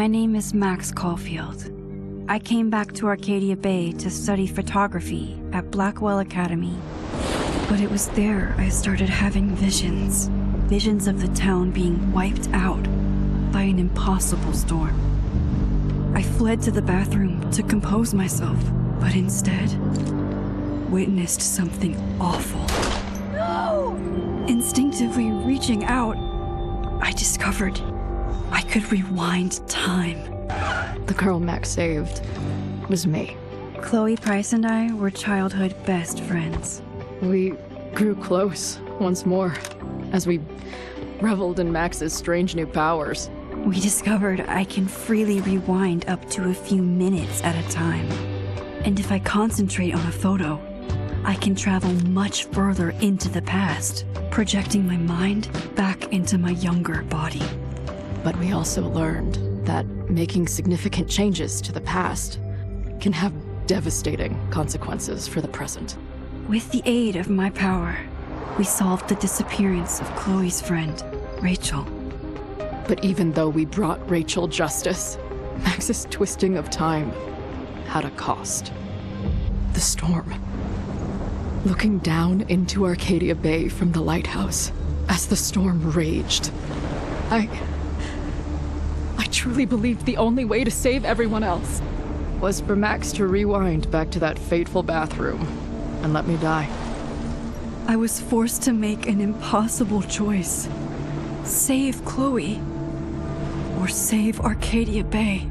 My name is Max Caulfield. I came back to Arcadia Bay to study photography at Blackwell Academy. But it was there I started having visions. Visions of the town being wiped out by an impossible storm. I fled to the bathroom to compose myself, but instead witnessed something awful. No! Instinctively reaching out, I discovered I could rewind time. The girl Max saved was me. Chloe Price and I were childhood best friends. We grew close once more as we reveled in Max's strange new powers. We discovered I can freely rewind up to a few minutes at a time. And if I concentrate on a photo, I can travel much further into the past, projecting my mind back into my younger body. But we also learned that making significant changes to the past can have devastating consequences for the present. With the aid of my power, we solved the disappearance of Chloe's friend, Rachel. But even though we brought Rachel justice, Max's twisting of time had a cost. The storm. Looking down into Arcadia Bay from the lighthouse as the storm raged, I truly believed the only way to save everyone else was for Max to rewind back to that fateful bathroom and let me die. I was forced to make an impossible choice. Save Chloe, or save Arcadia Bay.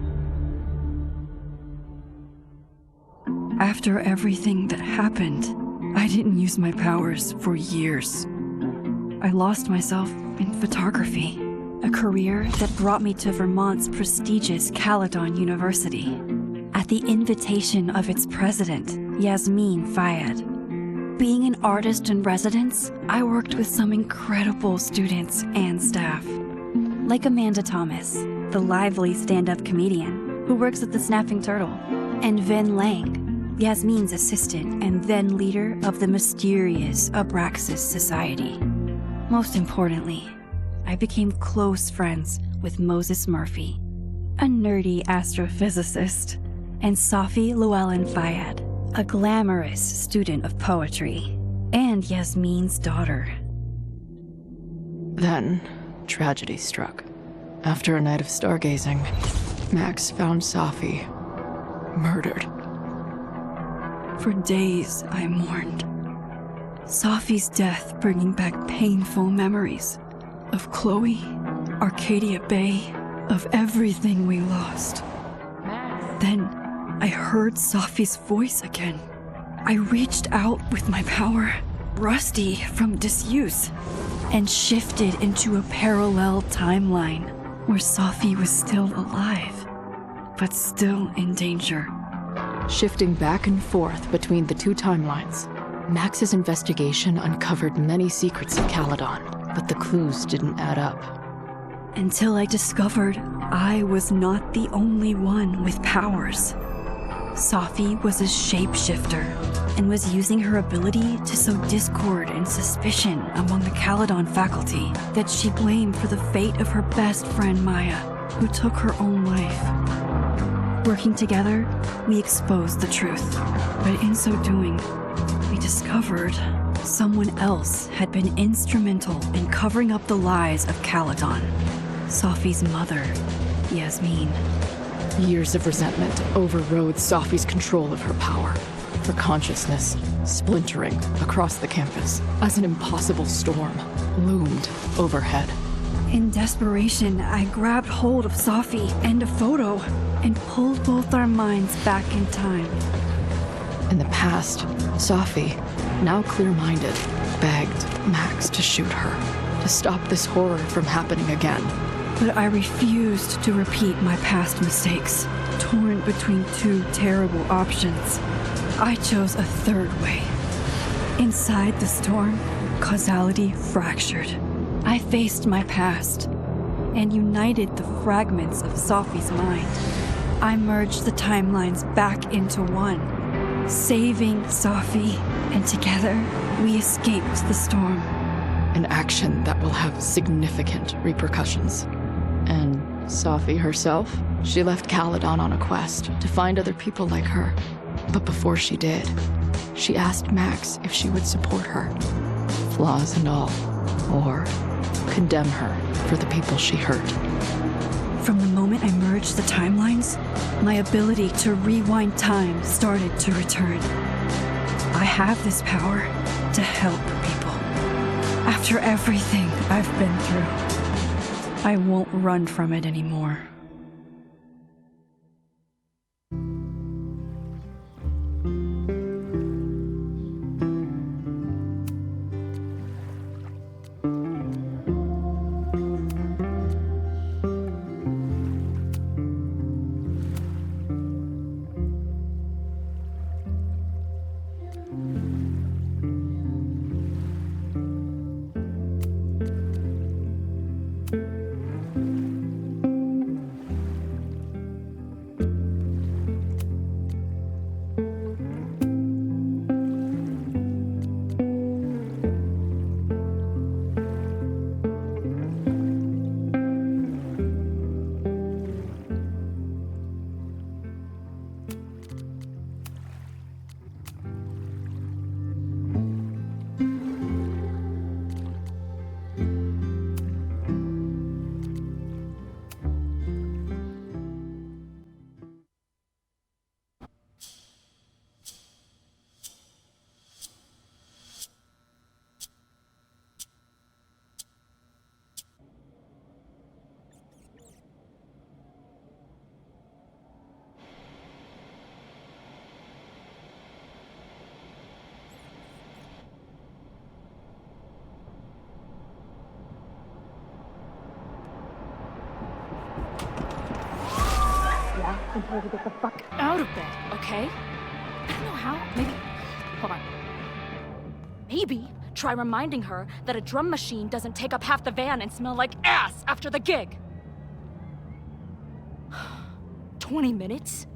After everything that happened, I didn't use my powers for years. I lost myself in photography, a career that brought me to Vermont's prestigious Caledon University, at the invitation of its president, Yasmin Fayed. Being an artist in residence, I worked with some incredible students and staff, like Amanda Thomas, the lively stand-up comedian who works at the Snapping Turtle, and Vin Lang, Yasmin's assistant and then leader of the mysterious Abraxas Society. Most importantly, I became close friends with Moses Murphy, a nerdy astrophysicist, and Safi Llewellyn Fayed, a glamorous student of poetry, and Yasmin's daughter. Then, tragedy struck. After a night of stargazing, Max found Safi murdered. For days, I mourned. Safi's death bringing back painful memories of Chloe, Arcadia Bay, of everything we lost. Then, I heard Safi's voice again. I reached out with my power, rusty from disuse, and shifted into a parallel timeline where Safi was still alive, but still in danger. Shifting back and forth between the two timelines, Max's investigation uncovered many secrets of Caledon, but the clues didn't add up. Until I discovered I was not the only one with powers. Safi was a shapeshifter and was using her ability to sow discord and suspicion among the Caledon faculty that she blamed for the fate of her best friend Maya, who took her own life. Working together, we exposed the truth, but in so doing, we discovered someone else had been instrumental in covering up the lies of Caledon. Safi's mother, Yasmin. Years of resentment overrode Safi's control of her power, her consciousness splintering across the campus as an impossible storm loomed overhead. In desperation, I grabbed hold of Safi and a photo and pulled both our minds back in time. In the past, Safi, now clear-minded, begged Max to shoot her, to stop this horror from happening again. But I refused to repeat my past mistakes, torn between two terrible options. I chose a third way. Inside the storm, causality fractured. I faced my past and united the fragments of Safi's mind. I merged the timelines back into one, saving Safi, and together we escaped the storm. An action that will have significant repercussions and Safi herself, she left Caledon on a quest to find other people like her. But before she did, she asked Max if she would support her, flaws and all, or condemn her for the people she hurt. From the moment I merged the timelines, my ability to rewind time started to return. I have this power to help people. After everything I've been through, I won't run from it anymore. And told her to get the fuck out of bed, okay? I don't know how. Maybe. Hold on. Maybe try reminding her that a drum machine doesn't take up half the van and smell like ass after the gig. 20 minutes?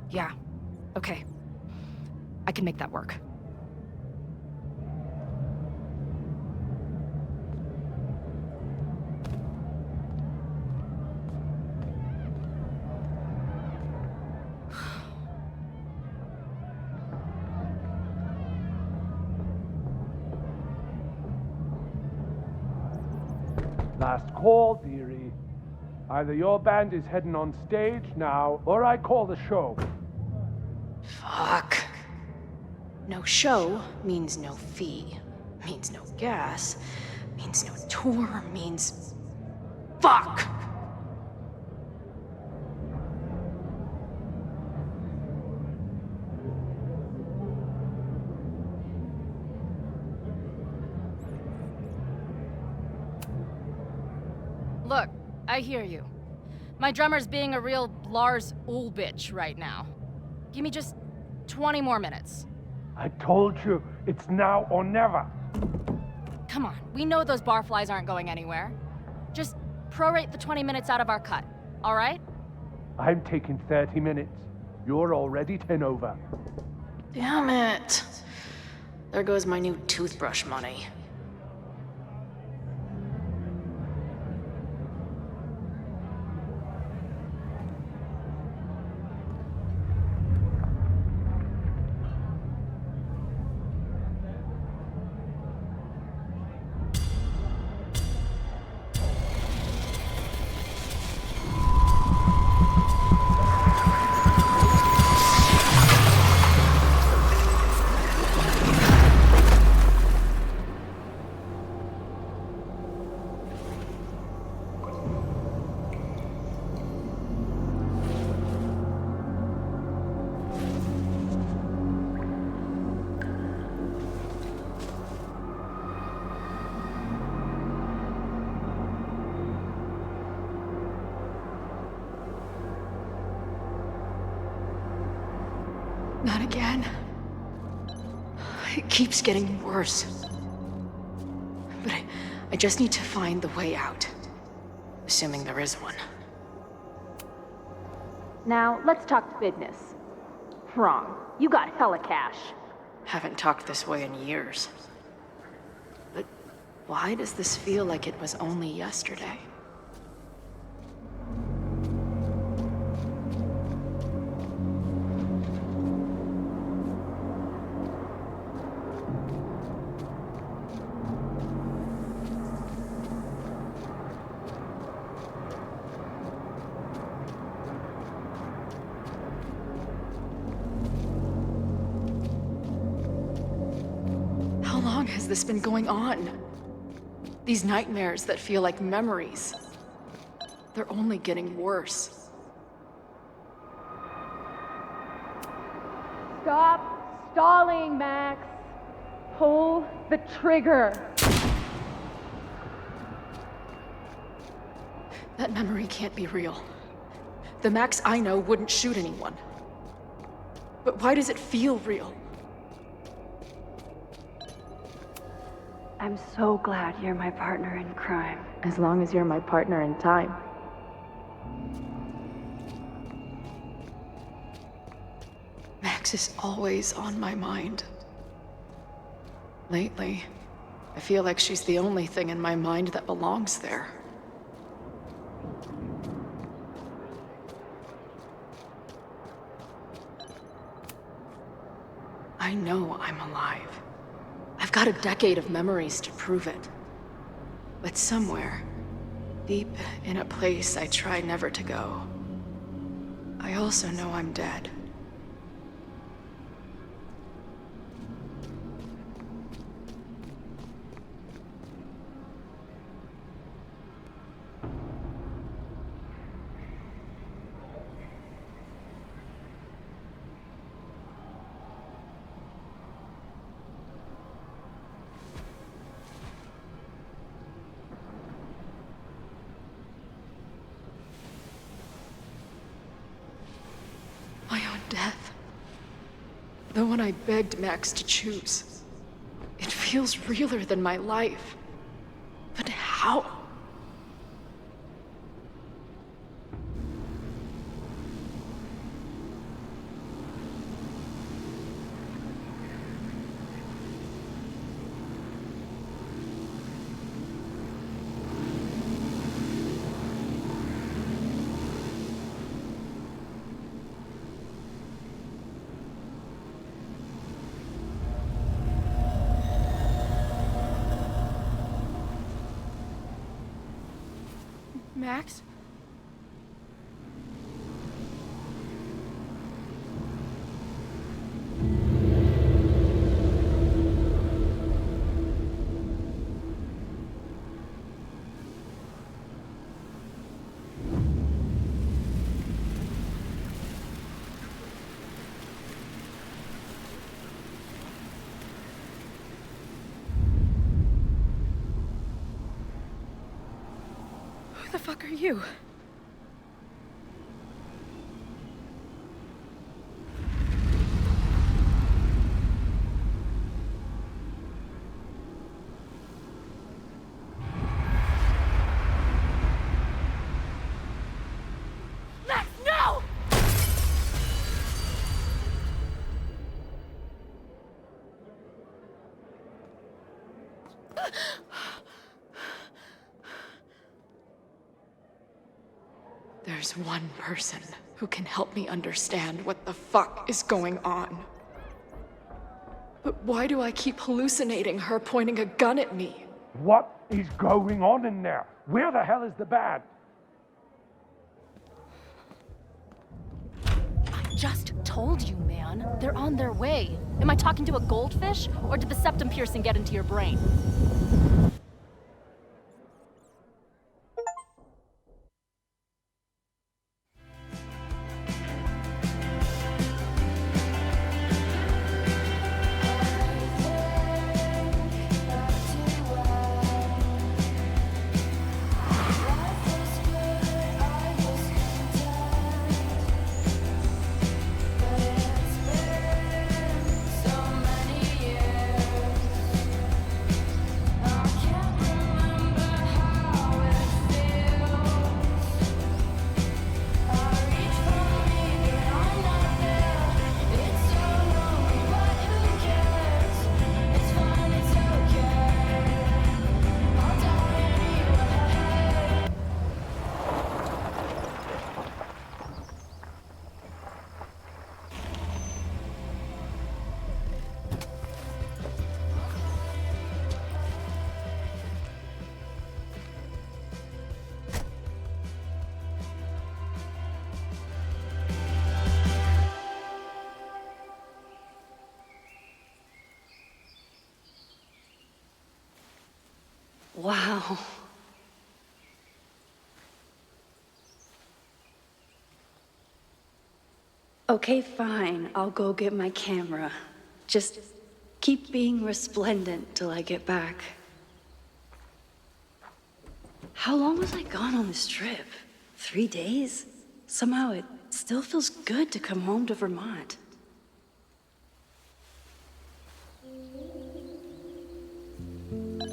Yeah. Okay. I can make that work. Last call, dearie. Either your band is heading on stage now, or I call the show. Fuck. No show means no fee. Means no gas. Means no tour. Means... Fuck! Look, I hear you. My drummer's being a real Lars Ulrich right now. Give me just 20 more minutes. I told you, it's now or never. Come on, we know those barflies aren't going anywhere. Just prorate the 20 minutes out of our cut, all right? I'm taking 30 minutes. You're already 10 over. Damn it. There goes my new toothbrush money. Not again. It keeps getting worse. But I just need to find the way out. Assuming there is one. Now, let's talk business. Wrong. You got hella cash. Haven't talked this way in years. But why does this feel like it was only yesterday? How long has this been going on? These nightmares that feel like memories. They're only getting worse. Stop stalling, Max. Pull the trigger. That memory can't be real. The Max I know wouldn't shoot anyone. But why does it feel real? I'm so glad you're my partner in crime. As long as you're my partner in time. Max is always on my mind. Lately, I feel like she's the only thing in my mind that belongs there. I know I'm alive. I've got a decade of memories to prove it. But somewhere, deep in a place I try never to go, I also know I'm dead. My own death. The one I begged Max to choose. It feels realer than my life. But how? Max? Who the fuck are you? Max, no! There's one person who can help me understand what the fuck is going on. But why do I keep hallucinating her pointing a gun at me? What is going on in there? Where the hell is the band? I just told you, man. They're on their way. Am I talking to a goldfish, or did the septum piercing get into your brain? now. Okay, fine. I'll go get my camera. Just keep being resplendent till I get back. How long was I gone on this trip? 3 days? Somehow it still feels good to come home to Vermont.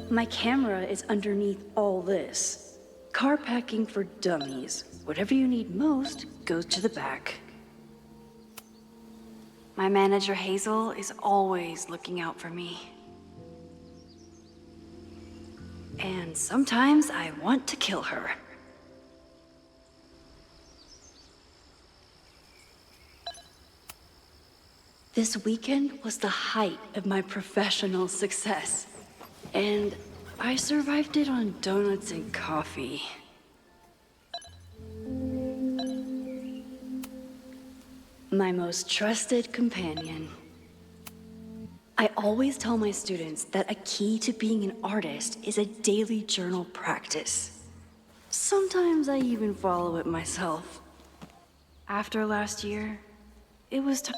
My camera is underneath all this. Car packing for dummies. Whatever you need most goes to the back. My manager Hazel is always looking out for me. And sometimes I want to kill her. This weekend was the height of my professional success. And I survived it on donuts and coffee. My most trusted companion. I always tell my students that a key to being an artist is a daily journal practice. Sometimes I even follow it myself. After last year, it was time.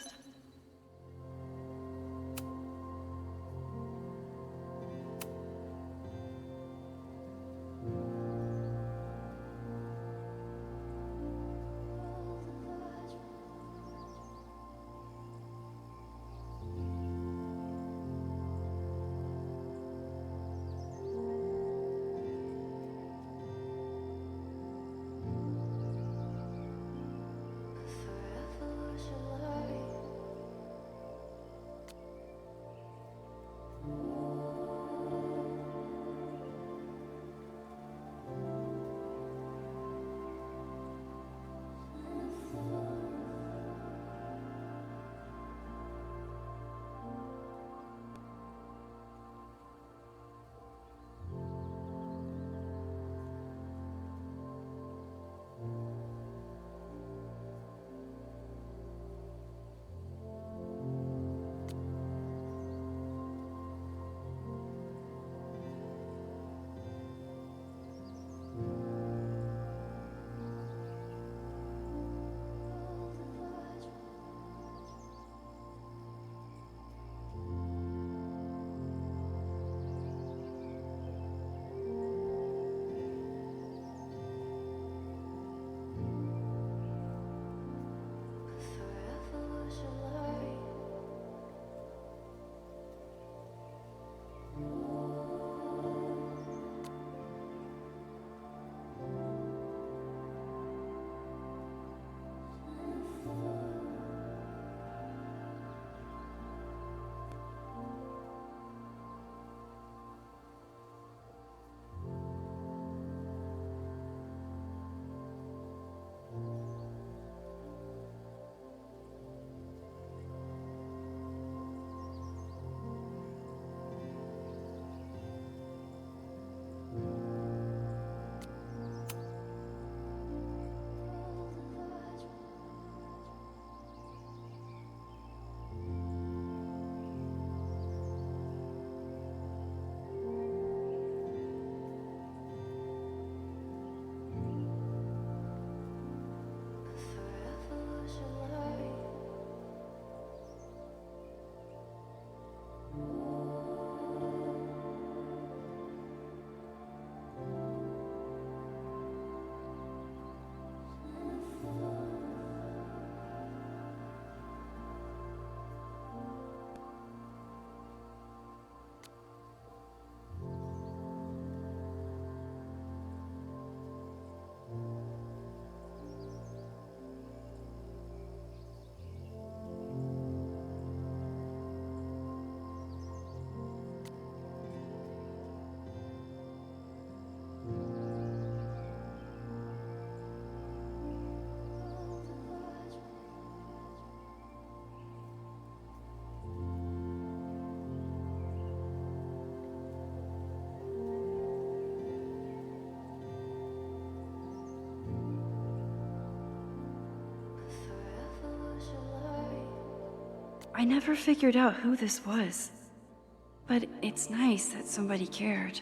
I never figured out who this was. But it's nice that somebody cared.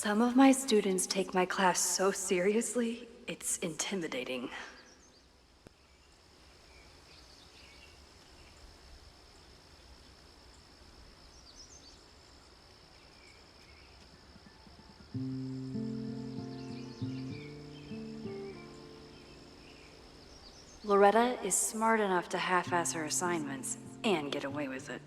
Some of my students take my class so seriously, it's intimidating. Loretta is smart enough to half-ass her assignments and get away with it.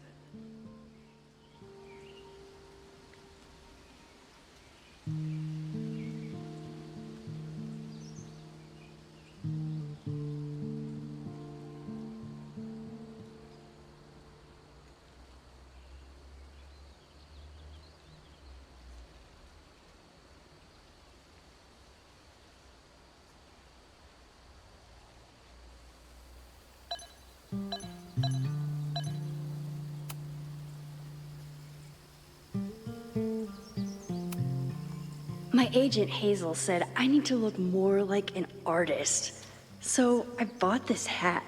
My agent Hazel said I need to look more like an artist, so I bought this hat.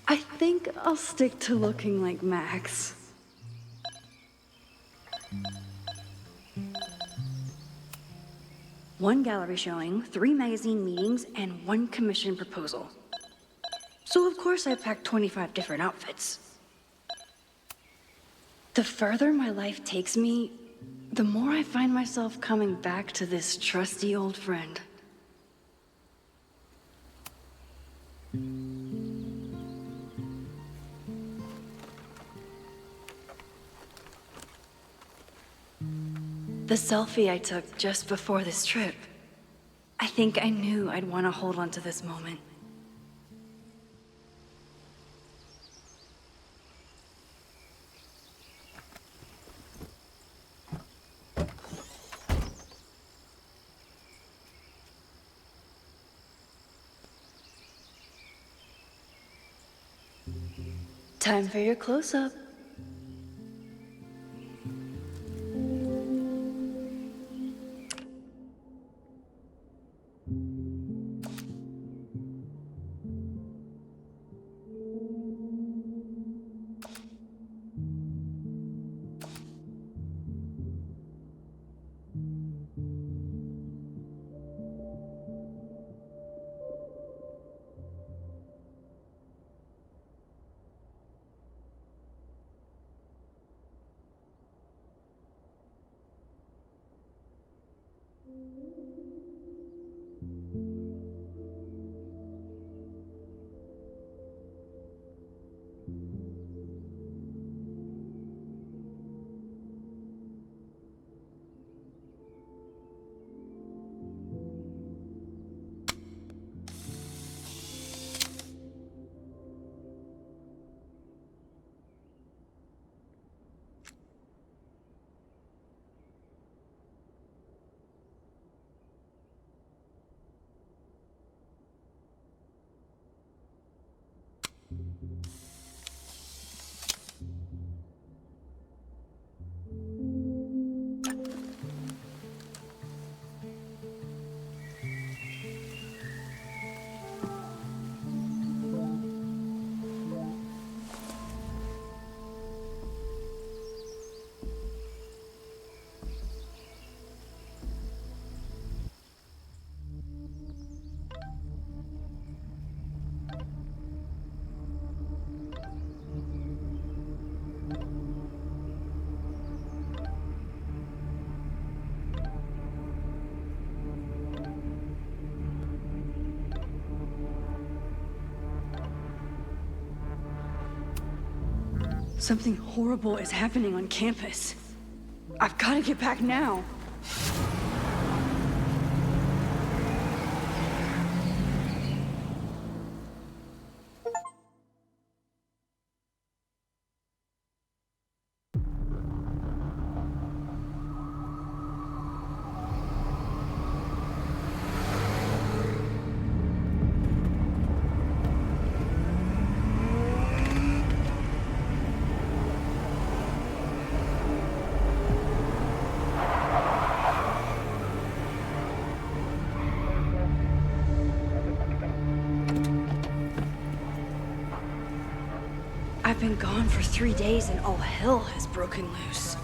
I think I'll stick to looking like Max. One gallery showing, 3 magazine meetings, and 1 commission proposal. So of course I packed 25 different outfits. The further my life takes me, the more I find myself coming back to this trusty old friend. The selfie I took just before this trip. I think I knew I'd want to hold on to this moment. Time for your close-up. Something horrible is happening on campus. I've got to get back now. I've been gone for 3 days and all hell has broken loose.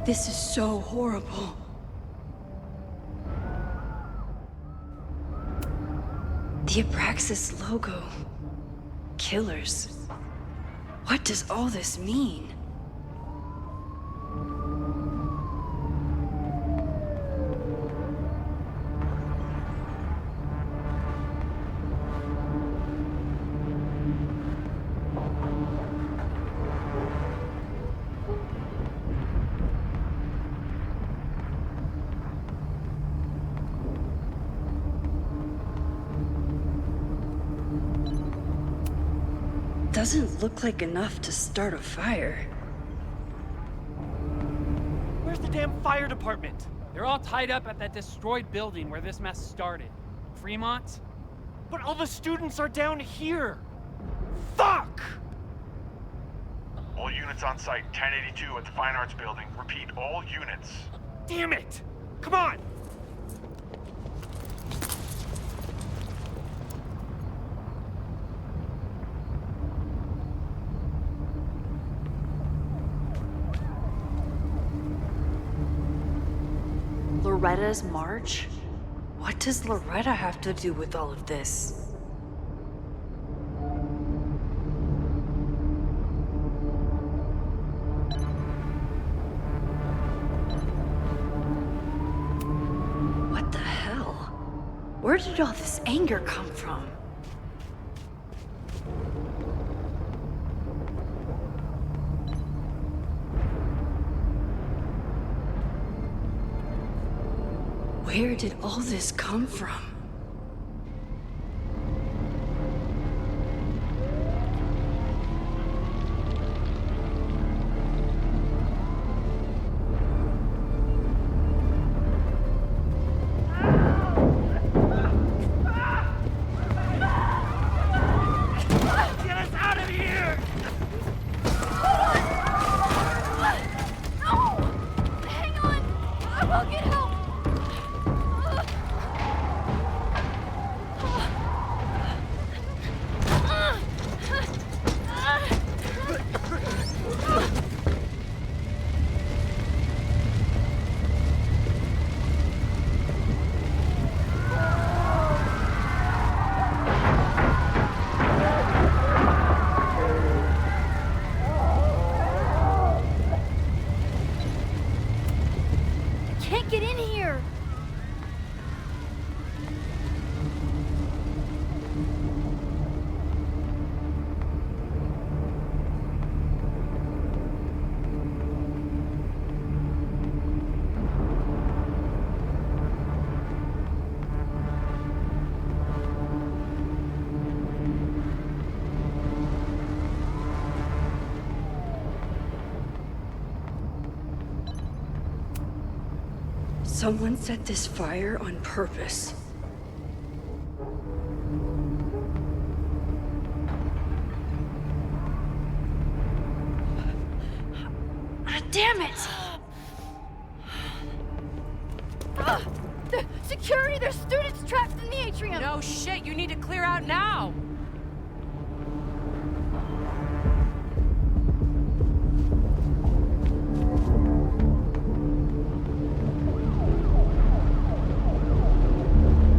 This is so horrible. The Abraxas logo. Killers. What does all this mean? Doesn't look like enough to start a fire. Where's the damn fire department? They're all tied up at that destroyed building where this mess started. Fremont? But all the students are down here! Fuck! All units on site, 1082 at the Fine Arts Building. Repeat, all units. Damn it! Come on! Loretta's march? What does Loretta have to do with all of this? What the hell? Where did all this anger come from? Where did all this come from? Get us out of here! No! Hang on! I will get help! Can't get in here! Someone set this fire on purpose. Damn it! The security! There's students trapped in the atrium! No shit, you need to clear out now!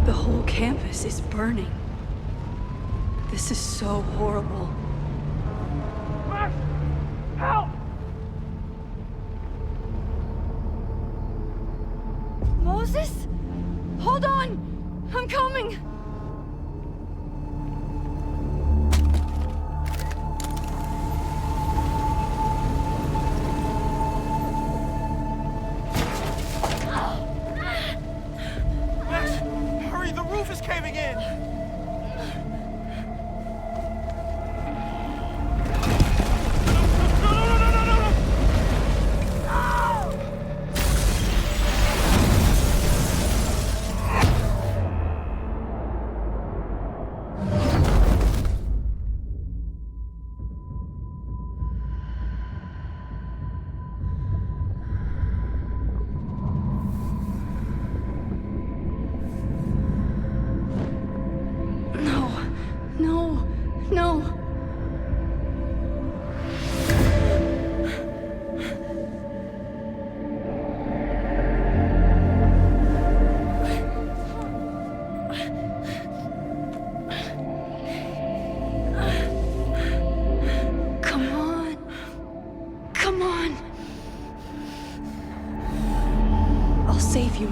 The whole campus is burning. This is so horrible. Max! Help! Moses? Hold on! I'm coming! Max, hurry, the roof is caving in!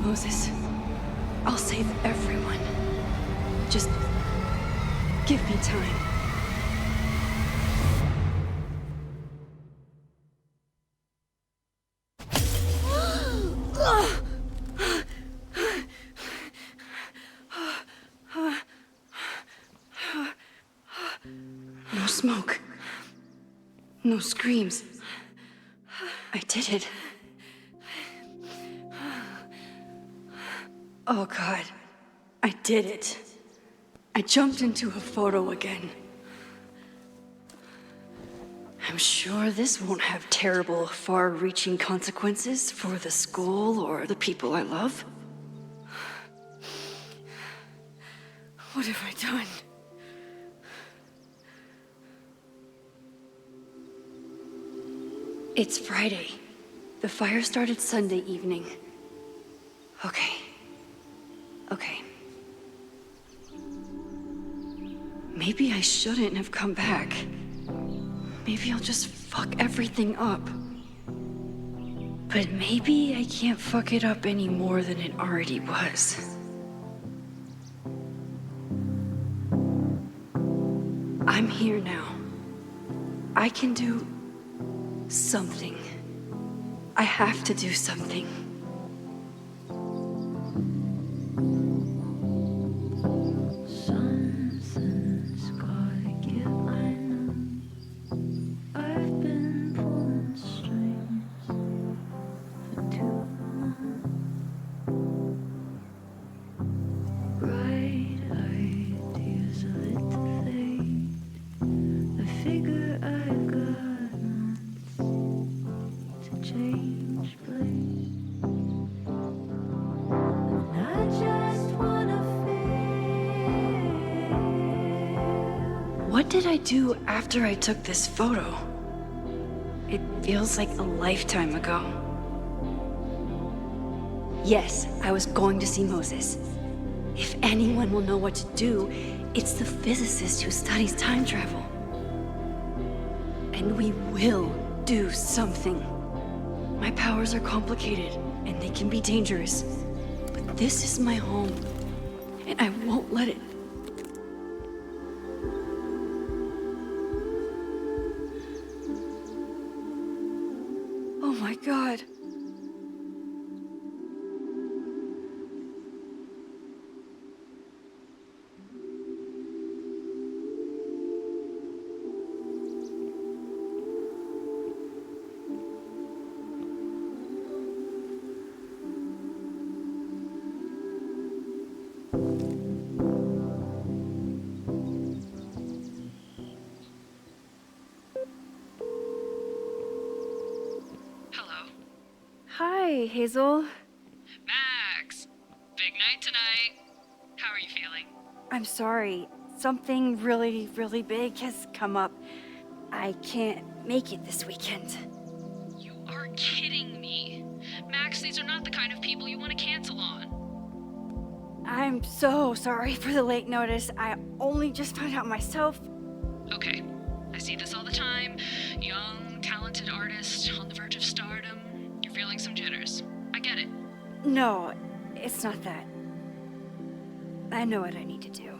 Moses. I'll save everyone. Just give me time. No smoke. No screams. I did it. Oh God, I did it. I jumped into a photo again. I'm sure this won't have terrible, far-reaching consequences for the school or the people I love. What have I done? It's Friday. The fire started Sunday evening. Okay. Maybe I shouldn't have come back. Maybe I'll just fuck everything up. But maybe I can't fuck it up any more than it already was. I'm here now. I can do something. I have to do something. Something's gotta give, I know. I've been pulling strings for too long. Bright ideas lit to fade. I figure I've got months to change place. And I just wanna feel. What did I do after I took this photo? It feels like a lifetime ago. Yes, I was going to see Moses. If anyone will know what to do, it's the physicist who studies time travel. And we will do something. My powers are complicated, and they can be dangerous. But this is my home, and I won't let it. Oh my God. Hi, Hazel. Max! Big night tonight. How are you feeling? I'm sorry. Something really, really big has come up. I can't make it this weekend. You are kidding me. Max, these are not the kind of people you want to cancel on. I'm so sorry for the late notice. I only just found out myself. Okay, I see this all the time. Young, talented artist on the verge of stardom. You're feeling some jitters. I get it. No, it's not that. I know what I need to do.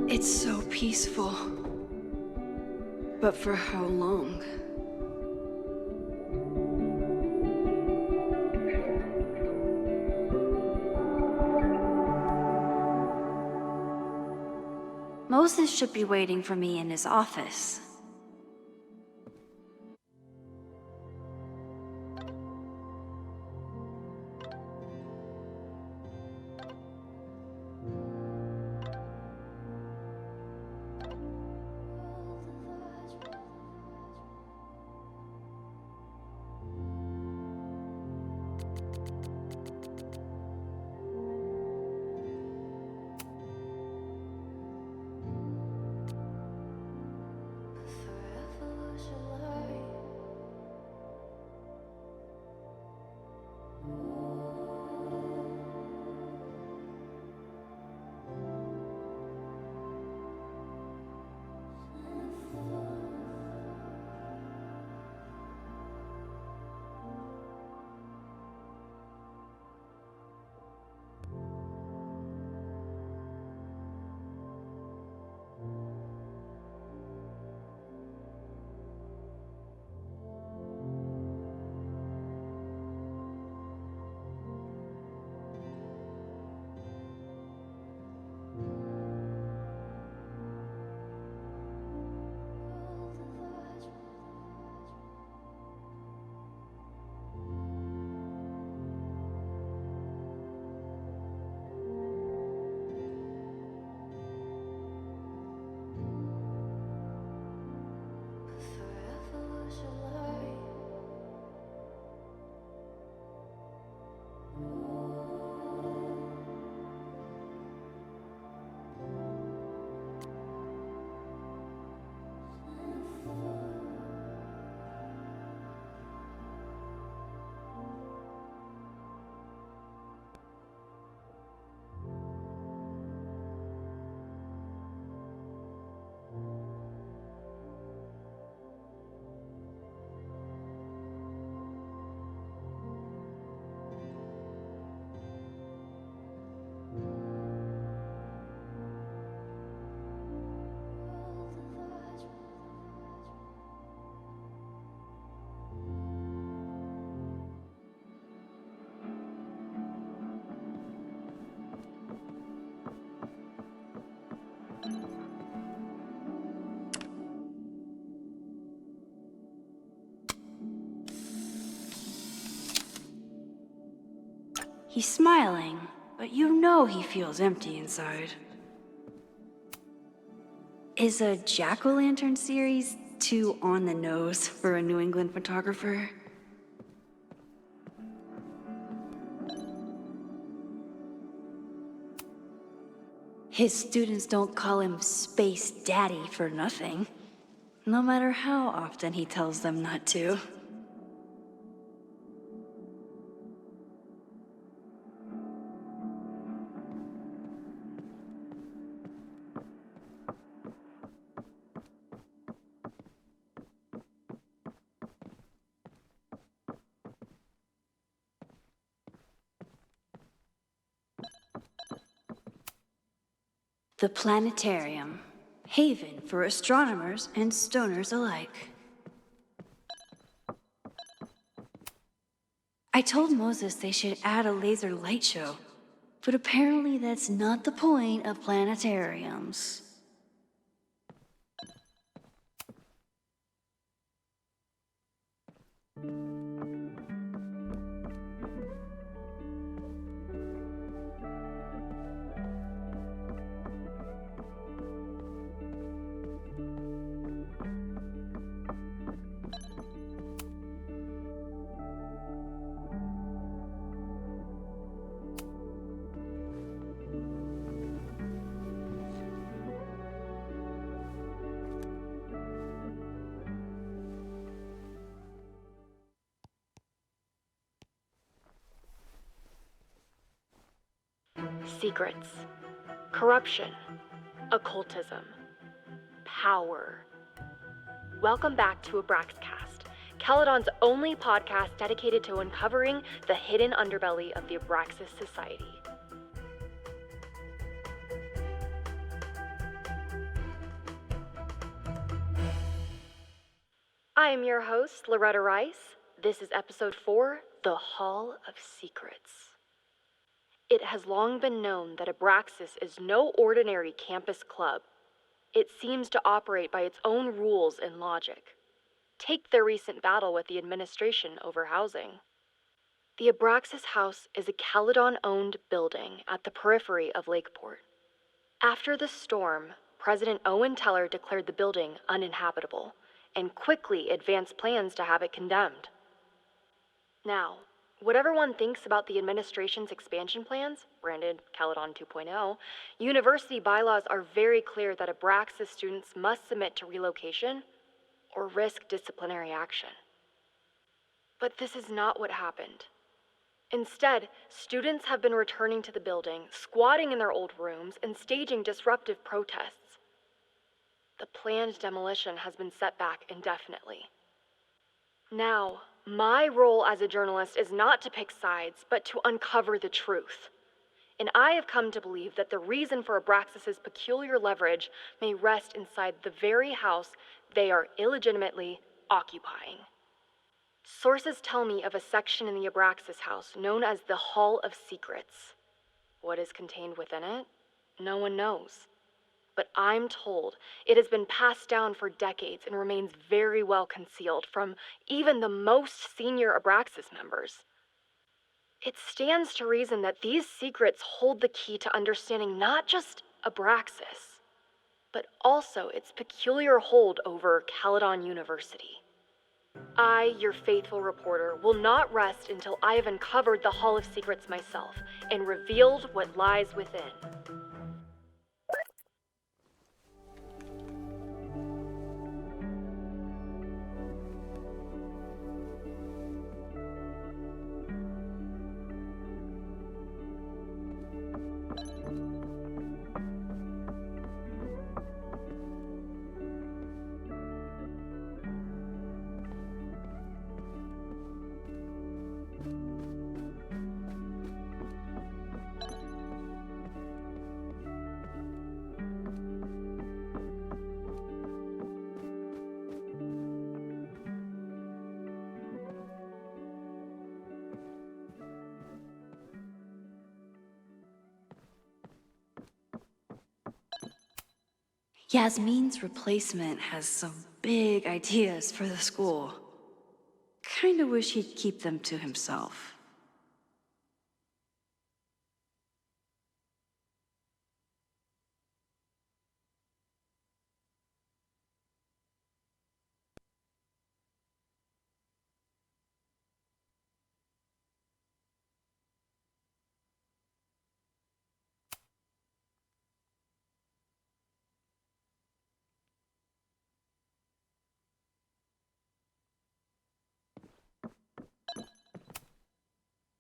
It's so peaceful. But for how long? Moses should be waiting for me in his office. He's smiling, but you know he feels empty inside. Is a jack-o'-lantern series too on the nose for a New England photographer? His students don't call him Space Daddy for nothing, no matter how often he tells them not to. The planetarium, haven for astronomers and stoners alike. I told Moses they should add a laser light show, but apparently that's not the point of planetariums. Secrets, corruption, occultism, power. Welcome back to Abraxcast, Caledon's only podcast dedicated to uncovering the hidden underbelly of the Abraxas Society. I am your host, Loretta Rice. This is episode 4, The Hall of Secrets. It has long been known that Abraxas is no ordinary campus club. It seems to operate by its own rules and logic. Take their recent battle with the administration over housing. The Abraxas House is a Caledon-owned building at the periphery of Lakeport. After the storm, President Owen Teller declared the building uninhabitable and quickly advanced plans to have it condemned. Now, whatever one thinks about the administration's expansion plans, branded Caledon 2.0, university bylaws are very clear that Abraxas students must submit to relocation or risk disciplinary action. But this is not what happened. Instead, students have been returning to the building, squatting in their old rooms, and staging disruptive protests. The planned demolition has been set back indefinitely. Now, my role as a journalist is not to pick sides, but to uncover the truth. And I have come to believe that the reason for Abraxas's peculiar leverage may rest inside the very house they are illegitimately occupying. Sources tell me of a section in the Abraxas house known as the Hall of Secrets. What is contained within it? No one knows. But I'm told it has been passed down for decades and remains very well concealed from even the most senior Abraxas members. It stands to reason that these secrets hold the key to understanding not just Abraxas, but also its peculiar hold over Caledon University. I, your faithful reporter, will not rest until I have uncovered the Hall of Secrets myself and revealed what lies within. Yasmin's replacement has some big ideas for the school. Kinda wish he'd keep them to himself.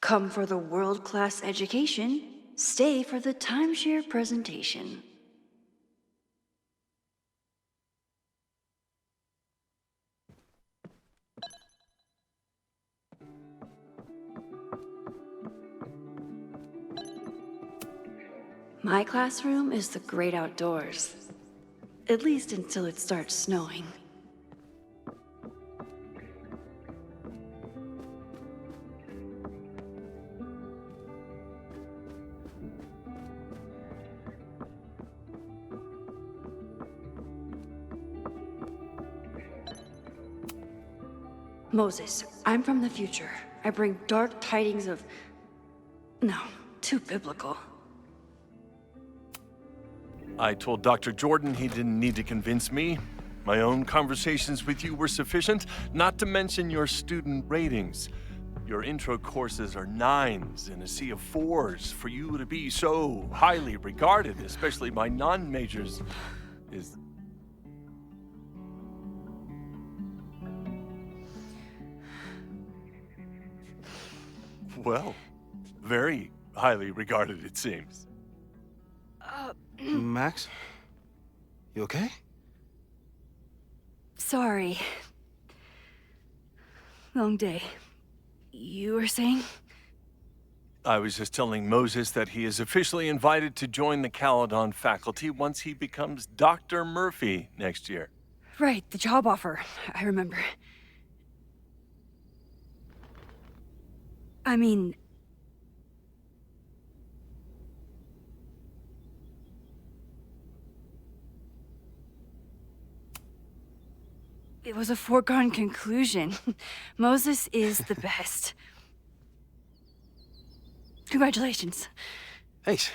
Come for the world-class education, stay for the timeshare presentation. My classroom is the great outdoors. At least until it starts snowing. Moses, I'm from the future. I bring dark tidings of... No, too biblical. I told Dr. Jordan he didn't need to convince me. My own conversations with you were sufficient, not to mention your student ratings. Your intro courses are 9s in a sea of 4s. For you to be so highly regarded, especially by non-majors, is... Well, very highly regarded, it seems. Max? You okay? Sorry. Long day. You were saying? I was just telling Moses that he is officially invited to join the Caledon faculty once he becomes Dr. Murphy next year. Right, the job offer. I remember. I mean... It was a foregone conclusion. Moses is the best. Congratulations. Thanks.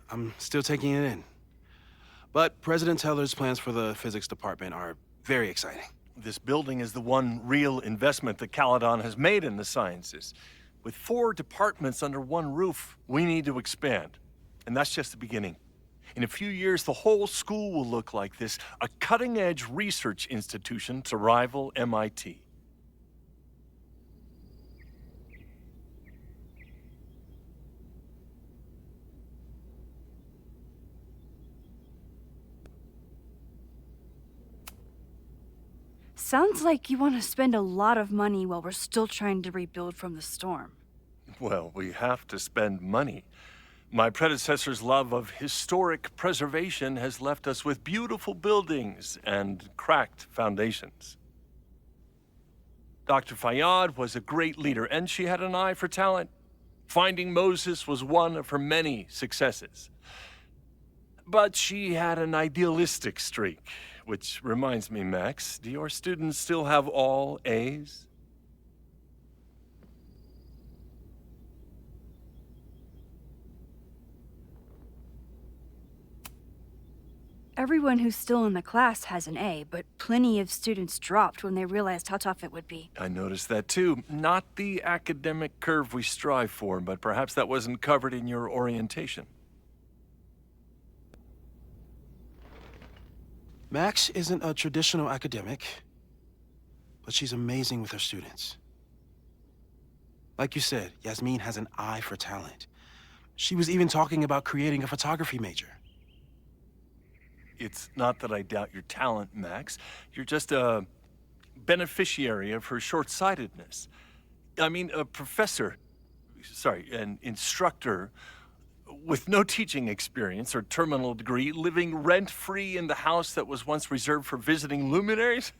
I'm still taking it in. But President Teller's plans for the physics department are very exciting. This building is the one real investment that Caledon has made in the sciences. With 4 departments under one roof, we need to expand. And that's just the beginning. In a few years, the whole school will look like this, a cutting-edge research institution to rival MIT. Sounds like you want to spend a lot of money while we're still trying to rebuild from the storm. Well, we have to spend money. My predecessor's love of historic preservation has left us with beautiful buildings and cracked foundations. Dr. Fayyad was a great leader, and she had an eye for talent. Finding Moses was one of her many successes. But she had an idealistic streak, which reminds me, Max, do your students still have all A's? Everyone who's still in the class has an A, but plenty of students dropped when they realized how tough it would be. I noticed that too. Not the academic curve we strive for, but perhaps that wasn't covered in your orientation. Max isn't a traditional academic, but she's amazing with her students. Like you said, Yasmin has an eye for talent. She was even talking about creating a photography major. It's not that I doubt your talent, Max. You're just a beneficiary of her short-sightedness. I mean, a professor, an instructor with no teaching experience or terminal degree, living rent-free in the house that was once reserved for visiting luminaries?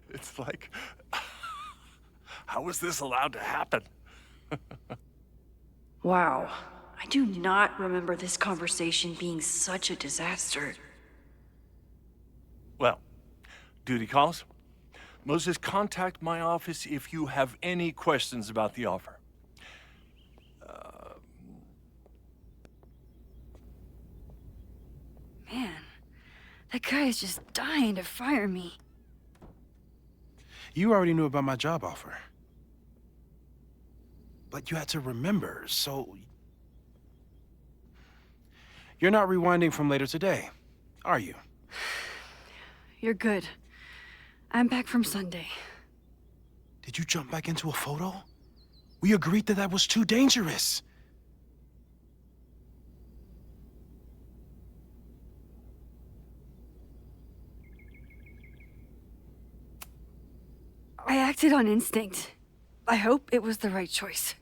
It's like, how was this allowed to happen? Wow. I do not remember this conversation being such a disaster. Well, duty calls. Moses, contact my office if you have any questions about the offer. Man, that guy is just dying to fire me. You already knew about my job offer. But you had to remember, so... You're not rewinding from later today, are you? You're good. I'm back from Sunday. Did you jump back into a photo? We agreed that that was too dangerous. I acted on instinct. I hope it was the right choice.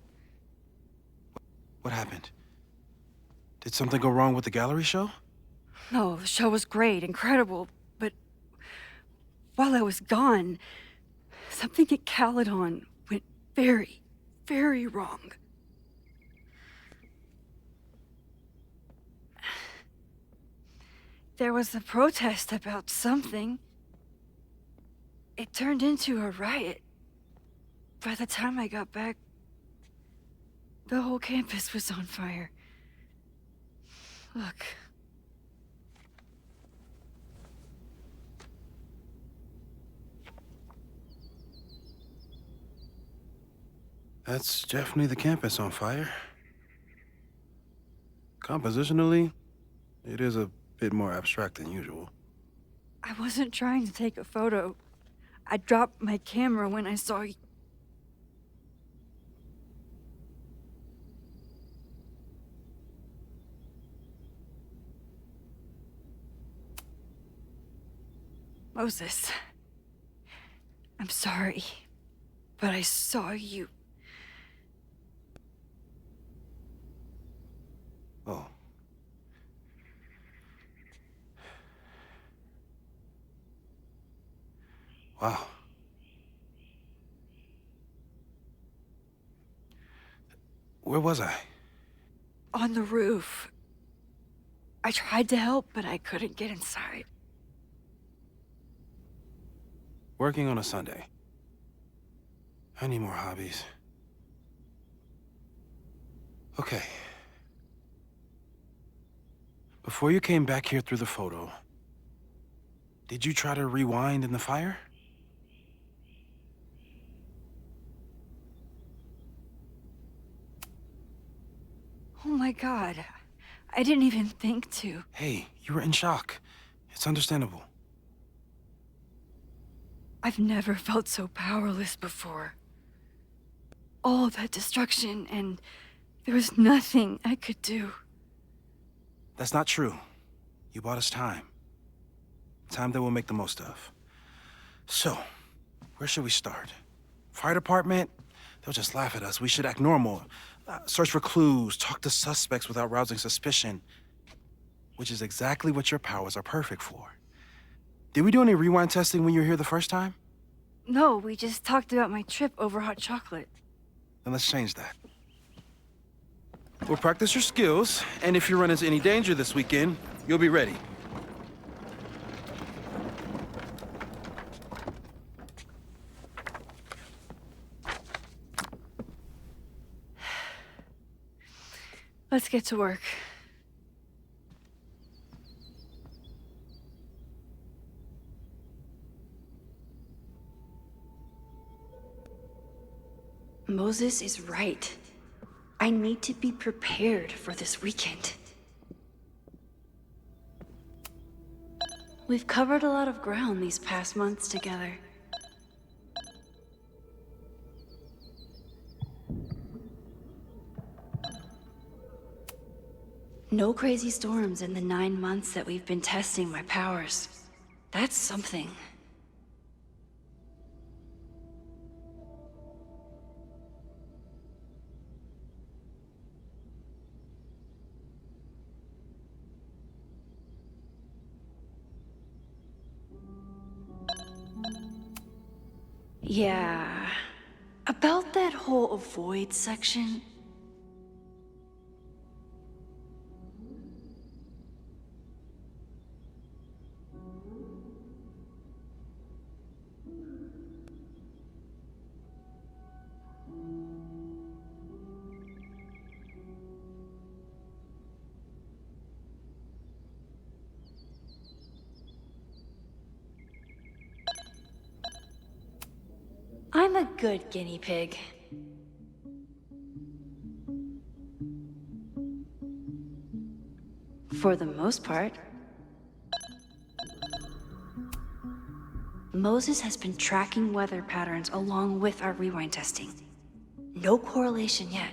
What happened? Did something go wrong with the gallery show? No, the show was great, incredible, but while I was gone, something at Caledon went very, very wrong. There was a protest about something. It turned into a riot. By the time I got back, the whole campus was on fire. Look. That's definitely the campus on fire. Compositionally, it is a bit more abstract than usual. I wasn't trying to take a photo. I dropped my camera when I saw you. Moses, I'm sorry, but I saw you. Oh. Wow. Where was I? On the roof. I tried to help, but I couldn't get inside. Working on a Sunday. I need more hobbies. Okay. Before you came back here through the photo, did you try to rewind in the fire? Oh my God. I didn't even think to. Hey, you were in shock. It's understandable. I've never felt so powerless before. All that destruction, and there was nothing I could do. That's not true. You bought us time. Time that we'll make the most of. So, where should we start? Fire department? They'll just laugh at us. We should act normal. Search for clues, talk to suspects without rousing suspicion. Which is exactly what your powers are perfect for. Did we do any rewind testing when you were here the first time? No, we just talked about my trip over hot chocolate. Then let's change that. We'll practice your skills, and if you run into any danger this weekend, you'll be ready. Let's get to work. Moses is right. I need to be prepared for this weekend. We've covered a lot of ground these past months together. No crazy storms in the 9 months that we've been testing my powers. That's something. Yeah, about that whole avoid section. I'm a good guinea pig. For the most part. Moses has been tracking weather patterns along with our rewind testing. No correlation yet.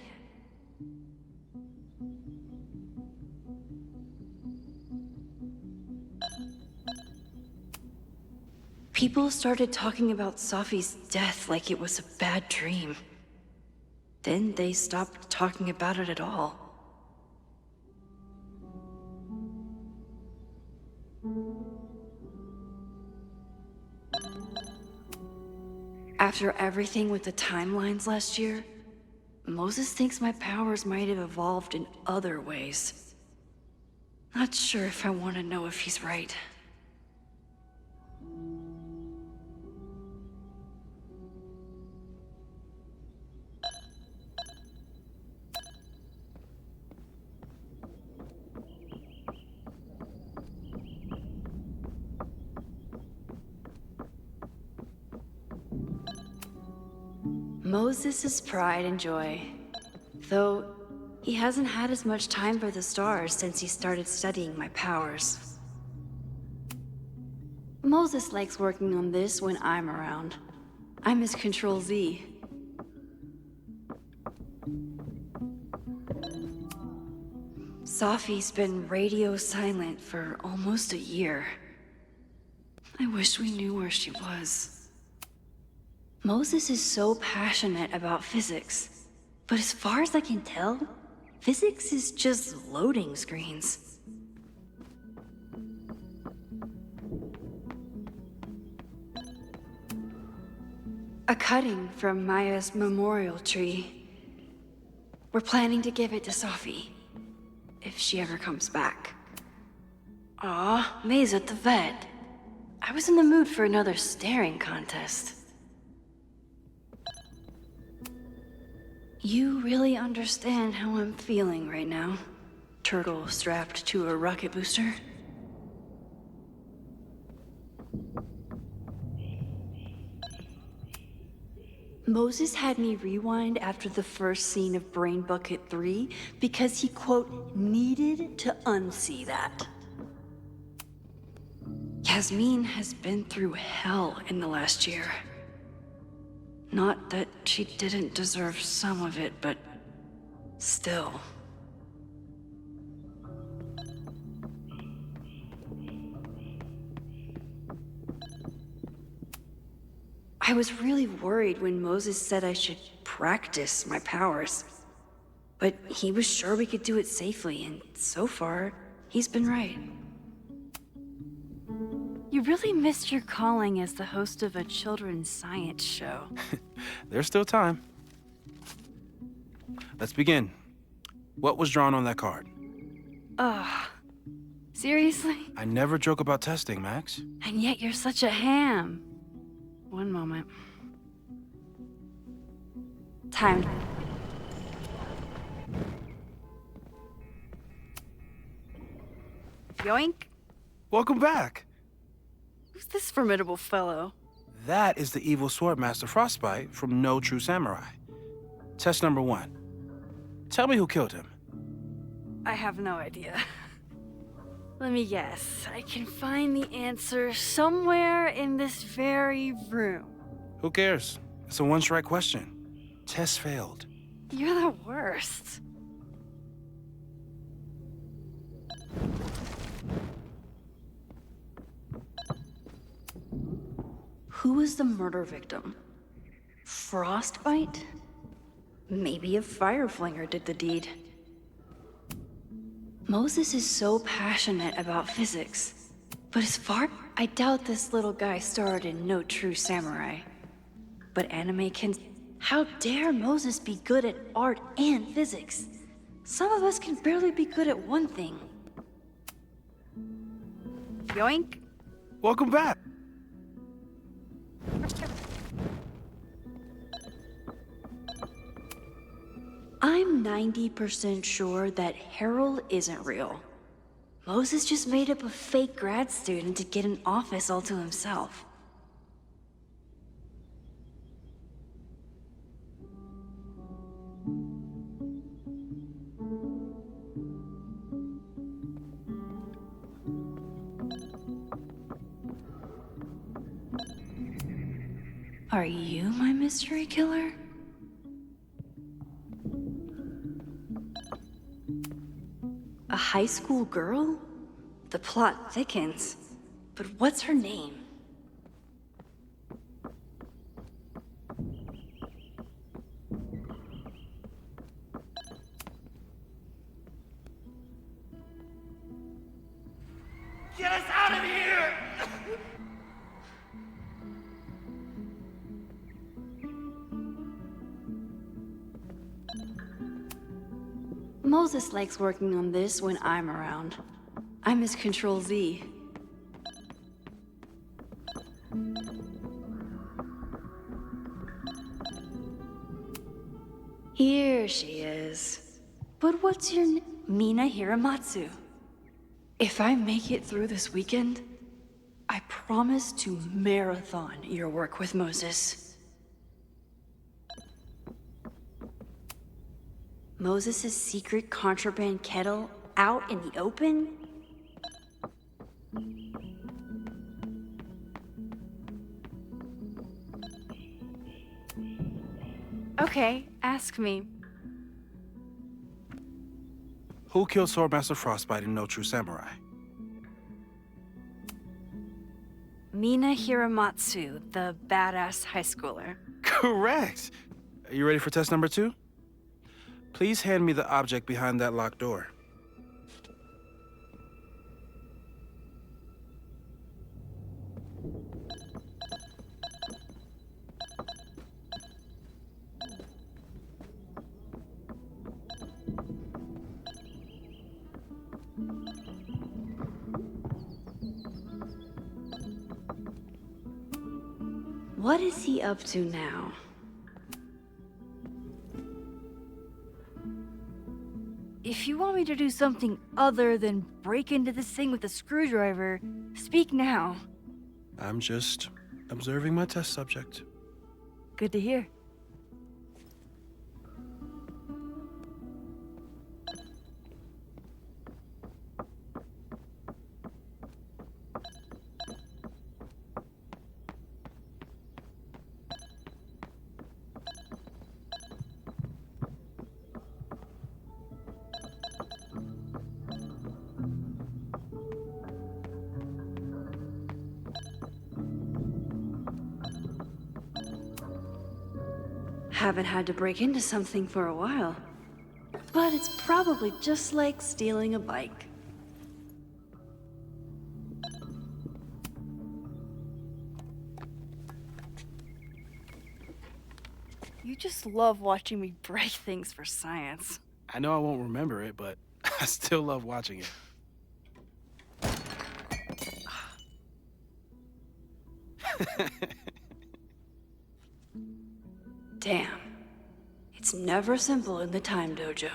People started talking about Safi's death like it was a bad dream. Then they stopped talking about it at all. After everything with the timelines last year, Moses thinks my powers might have evolved in other ways. Not sure if I want to know if he's right. Moses' pride and joy. Though, he hasn't had as much time for the stars since he started studying my powers. Moses likes working on this when I'm around. I'm his Control Z. Safi's been radio silent for almost a year. I wish we knew where she was. Moses is so passionate about physics, but as far as I can tell, physics is just loading screens. A cutting from Maya's memorial tree. We're planning to give it to Safi, if she ever comes back. Aw, May's at the vet. I was in the mood for another staring contest. You really understand how I'm feeling right now? Turtle strapped to a rocket booster? Moses had me rewind after the first scene of Brain Bucket 3 because he, quote, needed to unsee that. Yasmin has been through hell in the last year. Not that she didn't deserve some of it, but still. I was really worried when Moses said I should practice my powers. But he was sure we could do it safely, and so far, he's been right. You really missed your calling as the host of a children's science show. There's still time. Let's begin. What was drawn on that card? Ugh. Seriously? I never joke about testing, Max. And yet you're such a ham. One moment. Time. Yoink. Welcome back. Who's this formidable fellow? That is the evil Swordmaster Frostbite from No True Samurai. Test number 1. Tell me who killed him. I have no idea. Let me guess. I can find the answer somewhere in this very room. Who cares? It's a one-strike question. Test failed. You're the worst. Who was the murder victim? Frostbite? Maybe a Fireflinger did the deed. Moses is so passionate about physics, but as far, I doubt this little guy starred in No True Samurai. But anime can... How dare Moses be good at art and physics? Some of us can barely be good at one thing. Yoink. Welcome back. I'm 90% sure that Harold isn't real. Moses just made up a fake grad student to get an office all to himself. Are you my mystery killer? high school girl? The plot thickens. But what's her name? Get us out of here! Moses likes working on this when I'm around. I'm his Control Z. Here she is. But what's your name? Mina Hiramatsu. If I make it through this weekend, I promise to marathon your work with Moses. Moses' secret contraband kettle out in the open? Okay, ask me. Who killed Swordmaster Frostbite in No True Samurai? Mina Hiramatsu, the badass high schooler. Correct! Are you ready for test number 2? Please hand me the object behind that locked door. What is he up to now? If you want me to do something other than break into this thing with a screwdriver, speak now. I'm just observing my test subject. Good to hear. Haven't had to break into something for a while. But it's probably just like stealing a bike. You just love watching me break things for science. I know I won't remember it, but I still love watching it. Damn. It's never simple in the Time Dojo.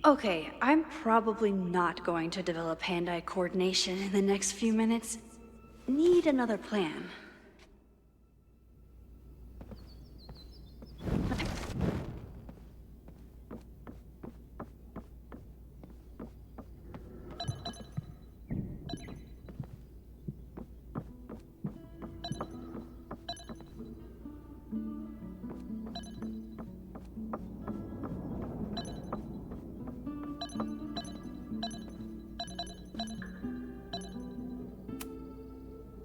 Okay, I'm probably not going to develop hand-eye coordination in the next few minutes. Need another plan.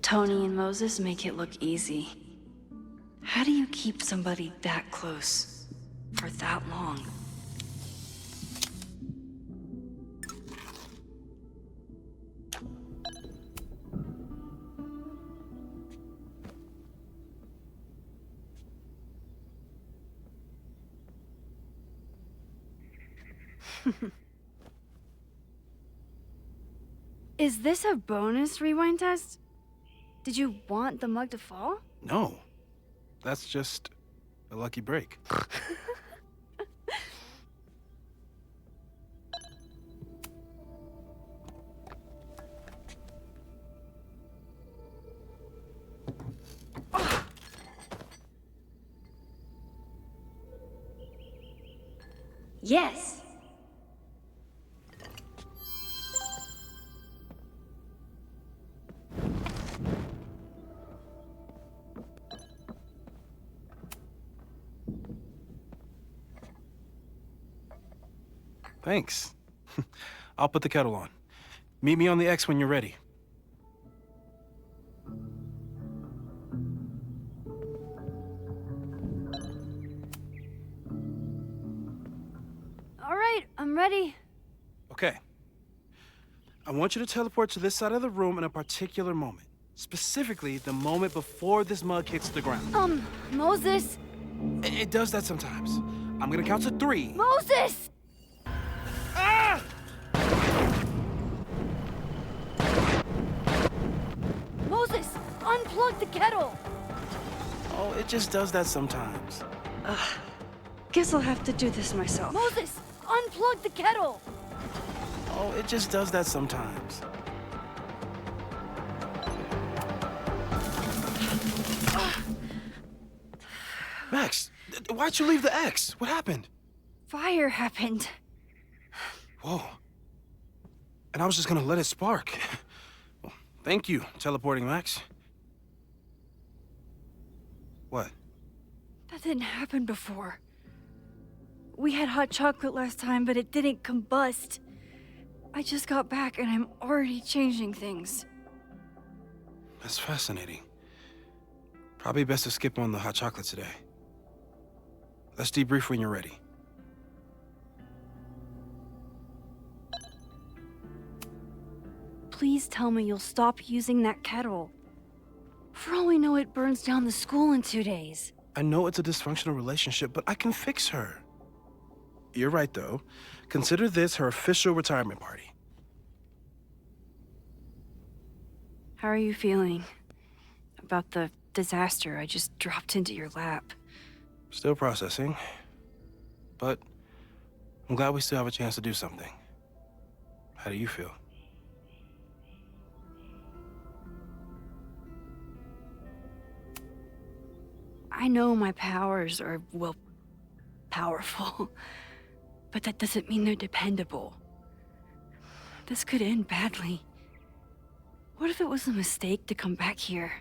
Tony and Moses make it look easy. How do you keep somebody that close for that long? Is this a bonus rewind test? Did you want the mug to fall? No. That's just a lucky break. Yes. Thanks. I'll put the kettle on. Meet me on the X when you're ready. All right, I'm ready. Okay. I want you to teleport to this side of the room in a particular moment. Specifically, the moment before this mug hits the ground. Moses! It does that sometimes. I'm gonna count to 3. Moses! Ah! Moses, unplug the kettle! Oh, it just does that sometimes. Guess I'll have to do this myself. Moses, unplug the kettle! Oh, it just does that sometimes. Max, why'd you leave the X? What happened? Fire happened. Whoa. And I was just gonna let it spark. Well, thank you, teleporting Max. What? That didn't happen before. We had hot chocolate last time, but it didn't combust. I just got back and I'm already changing things. That's fascinating. Probably best to skip on the hot chocolate today. Let's debrief when you're ready. Please tell me you'll stop using that kettle. For all we know, it burns down the school in 2 days. I know it's a dysfunctional relationship, but I can fix her. You're right, though. Consider this her official retirement party. How are you feeling about the disaster I just dropped into your lap? Still processing. But I'm glad we still have a chance to do something. How do you feel? I know my powers are, well, powerful. But that doesn't mean they're dependable. This could end badly. What if it was a mistake to come back here?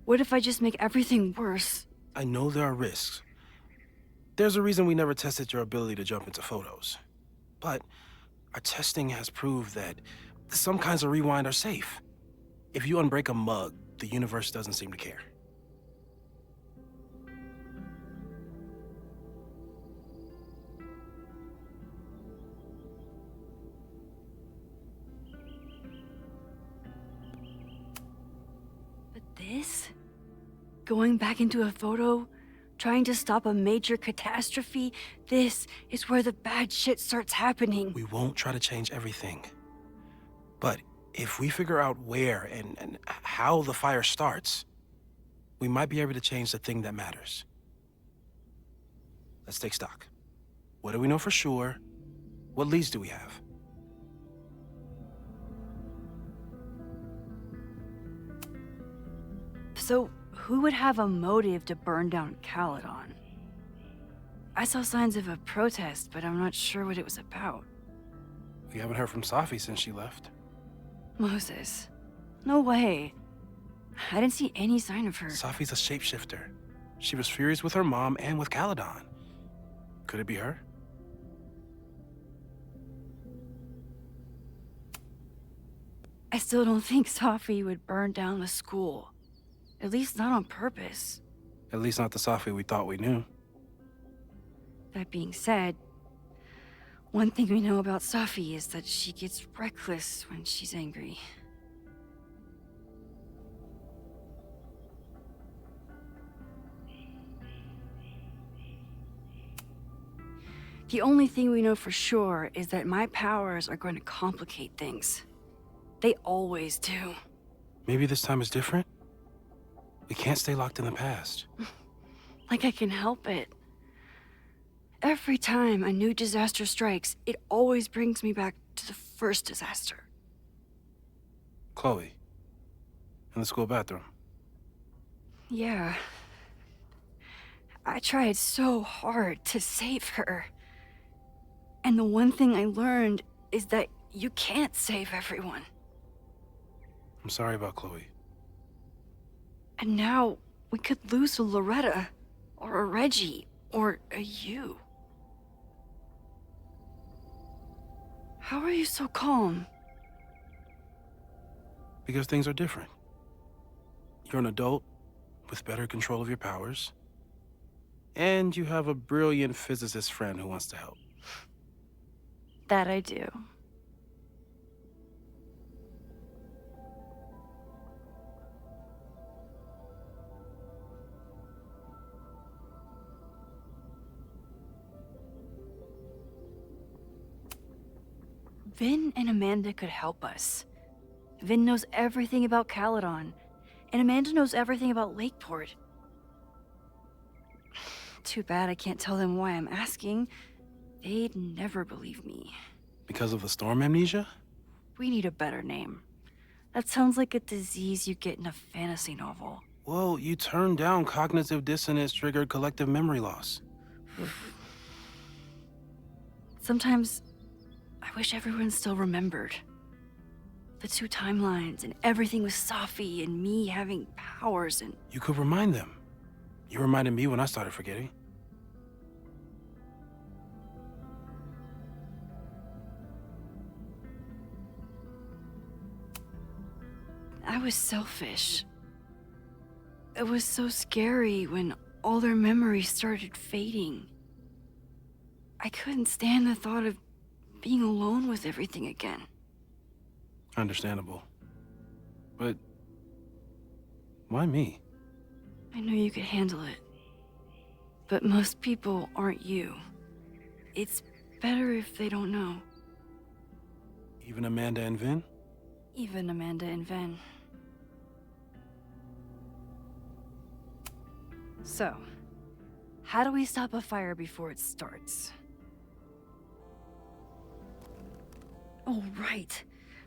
What if I just make everything worse? I know there are risks. There's a reason we never tested your ability to jump into photos. But our testing has proved that some kinds of rewind are safe. If you unbreak a mug, the universe doesn't seem to care. This? Going back into a photo? Trying to stop a major catastrophe? This is where the bad shit starts happening. We won't try to change everything. But if we figure out where and how the fire starts, we might be able to change the thing that matters. Let's take stock. What do we know for sure? What leads do we have? So, who would have a motive to burn down Caledon? I saw signs of a protest, but I'm not sure what it was about. We haven't heard from Safi since she left. Moses. No way. I didn't see any sign of her. Safi's a shapeshifter. She was furious with her mom and with Caledon. Could it be her? I still don't think Safi would burn down the school. At least not on purpose. At least not the Safi we thought we knew. That being said, one thing we know about Safi is that she gets reckless when she's angry. The only thing we know for sure is that my powers are going to complicate things. They always do. Maybe this time is different? We can't stay locked in the past. Like I can help it. Every time a new disaster strikes, it always brings me back to the first disaster. Chloe. In the school bathroom. Yeah. I tried so hard to save her. And the one thing I learned is that you can't save everyone. I'm sorry about Chloe. And now we could lose a Loretta, or a Reggie, or a you. How are you so calm? Because things are different. You're an adult with better control of your powers. And you have a brilliant physicist friend who wants to help. That I do. Vin and Amanda could help us. Vin knows everything about Caledon, and Amanda knows everything about Lakeport. Too bad I can't tell them why I'm asking. They'd never believe me. Because of the storm amnesia? We need a better name. That sounds like a disease you get in a fantasy novel. Well, you turned down cognitive dissonance triggered collective memory loss. Sometimes I wish everyone still remembered. The two timelines and everything with Safi and me having powers and... You could remind them. You reminded me when I started forgetting. I was selfish. It was so scary when all their memories started fading. I couldn't stand the thought of being alone with everything again. Understandable. But why me? I knew you could handle it. But most people aren't you. It's better if they don't know. Even Amanda and Vin? Even Amanda and Vin. So, how do we stop a fire before it starts? Oh, right.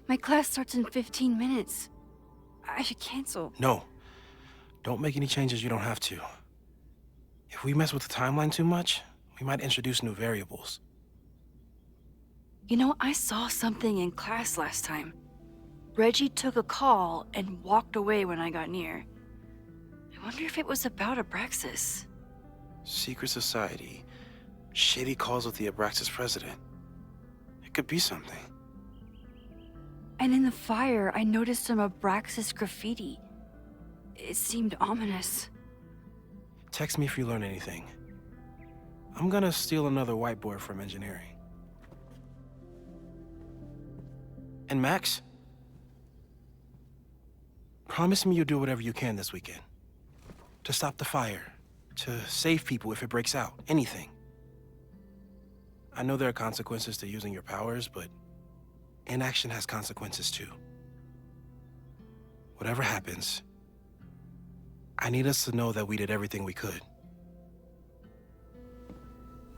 My class starts in 15 minutes. I should cancel. No. Don't make any changes you don't have to. If we mess with the timeline too much, we might introduce new variables. You know, I saw something in class last time. Reggie took a call and walked away when I got near. I wonder if it was about Abraxas. Secret society. Shady calls with the Abraxas president. It could be something. And in the fire, I noticed some Abraxas graffiti. It seemed ominous. Text me if you learn anything. I'm gonna steal another whiteboard from engineering. And Max? Promise me you'll do whatever you can this weekend. To stop the fire. To save people if it breaks out. Anything. I know there are consequences to using your powers, but inaction has consequences too. Whatever happens, I need us to know that we did everything we could.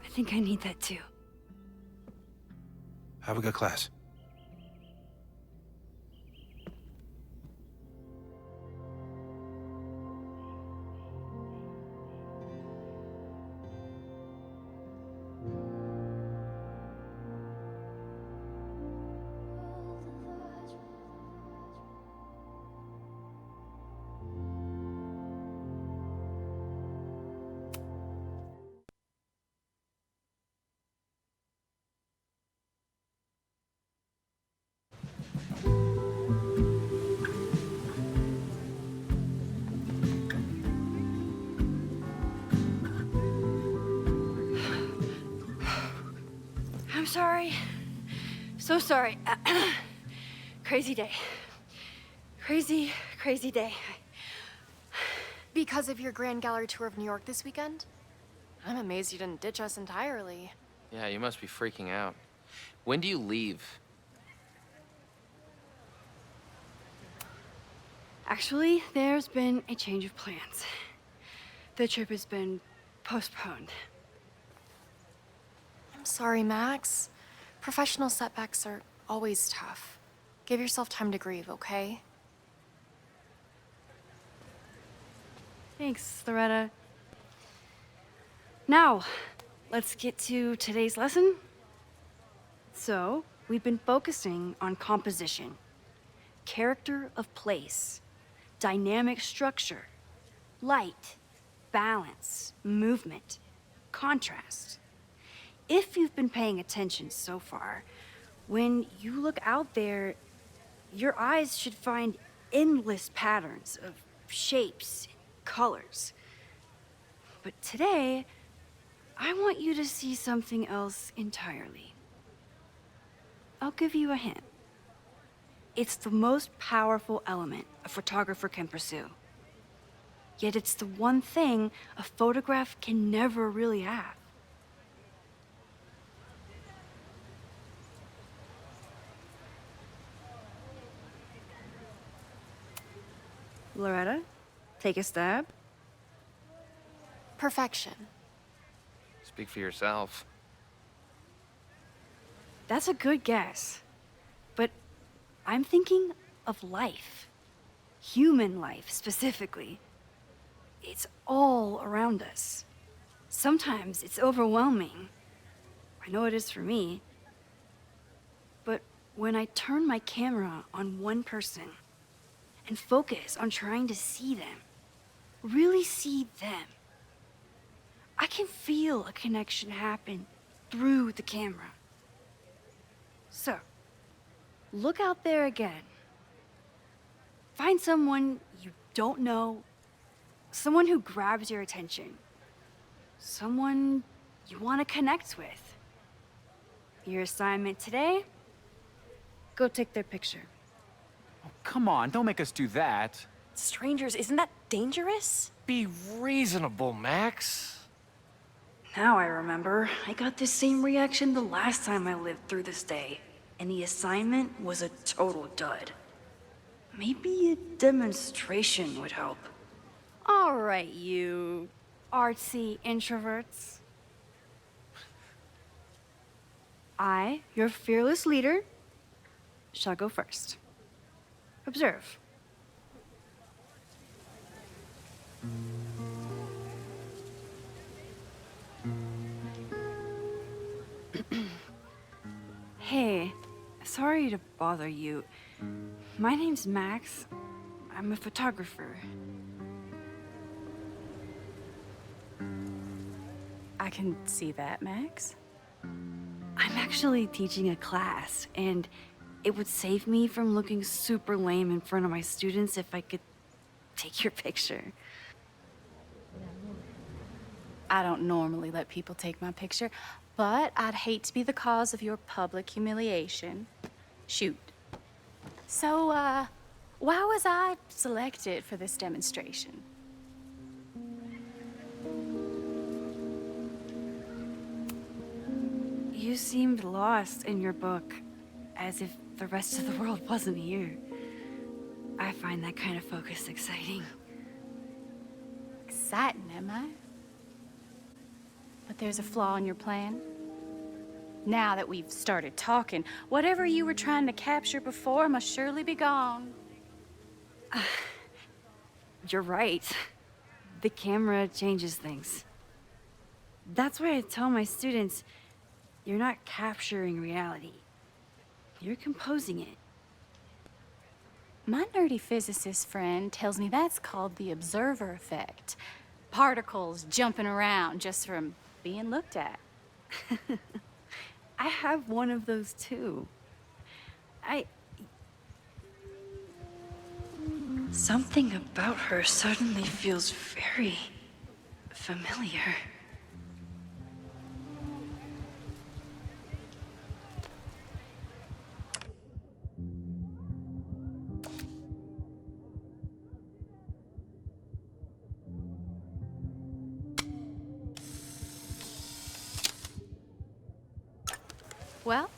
I think I need that too. Have a good class. I'm sorry. So sorry. Crazy day. Crazy, crazy day. Because of your Grand Gallery tour of New York this weekend? I'm amazed you didn't ditch us entirely. Yeah, you must be freaking out. When do you leave? Actually, there's been a change of plans. The trip has been postponed. I'm sorry, Max. Professional setbacks are always tough. Give yourself time to grieve, okay? Thanks, Loretta. Now, let's get to today's lesson. So, we've been focusing on composition, character of place, dynamic structure, light, balance, movement, contrast. If you've been paying attention so far, When you look out there, your eyes should find endless patterns of shapes, colors. But today, I want you to see something else entirely. I'll give you a hint. It's the most powerful element a photographer can pursue. Yet it's the one thing a photograph can never really have. Loretta, take a stab. Perfection. Speak for yourself. That's a good guess. But I'm thinking of life. Human life, specifically. It's all around us. Sometimes it's overwhelming. I know it is for me. But when I turn my camera on one person and focus on trying to see them, really see them, I can feel a connection happen through the camera. So, look out there again. Find someone you don't know, someone who grabs your attention, someone you want to connect with. Your assignment today? Go take their picture. Oh, come on, don't make us do that. Strangers, isn't that dangerous? Be reasonable, Max. Now I remember. I got the same reaction the last time I lived through this day, and the assignment was a total dud. Maybe a demonstration would help. All right, you artsy introverts. I, your fearless leader, shall go first. Observe. Hey, sorry to bother you. My name's Max. I'm a photographer. I can see that, Max. I'm actually teaching a class, and it would save me from looking super lame in front of my students if I could take your picture. I don't normally let people take my picture, but I'd hate to be the cause of your public humiliation. Shoot. So, why was I selected for this demonstration? You seemed lost in your book, as if the rest of the world wasn't here. I find that kind of focus exciting. Exciting, am I? But there's a flaw in your plan. Now that we've started talking, whatever you were trying to capture before must surely be gone. You're right. The camera changes things. That's why I tell my students, you're not capturing reality. You're composing it. My nerdy physicist friend tells me that's called the observer effect. Particles jumping around just from being looked at. I have one of those too. Something about her suddenly feels very familiar. Well,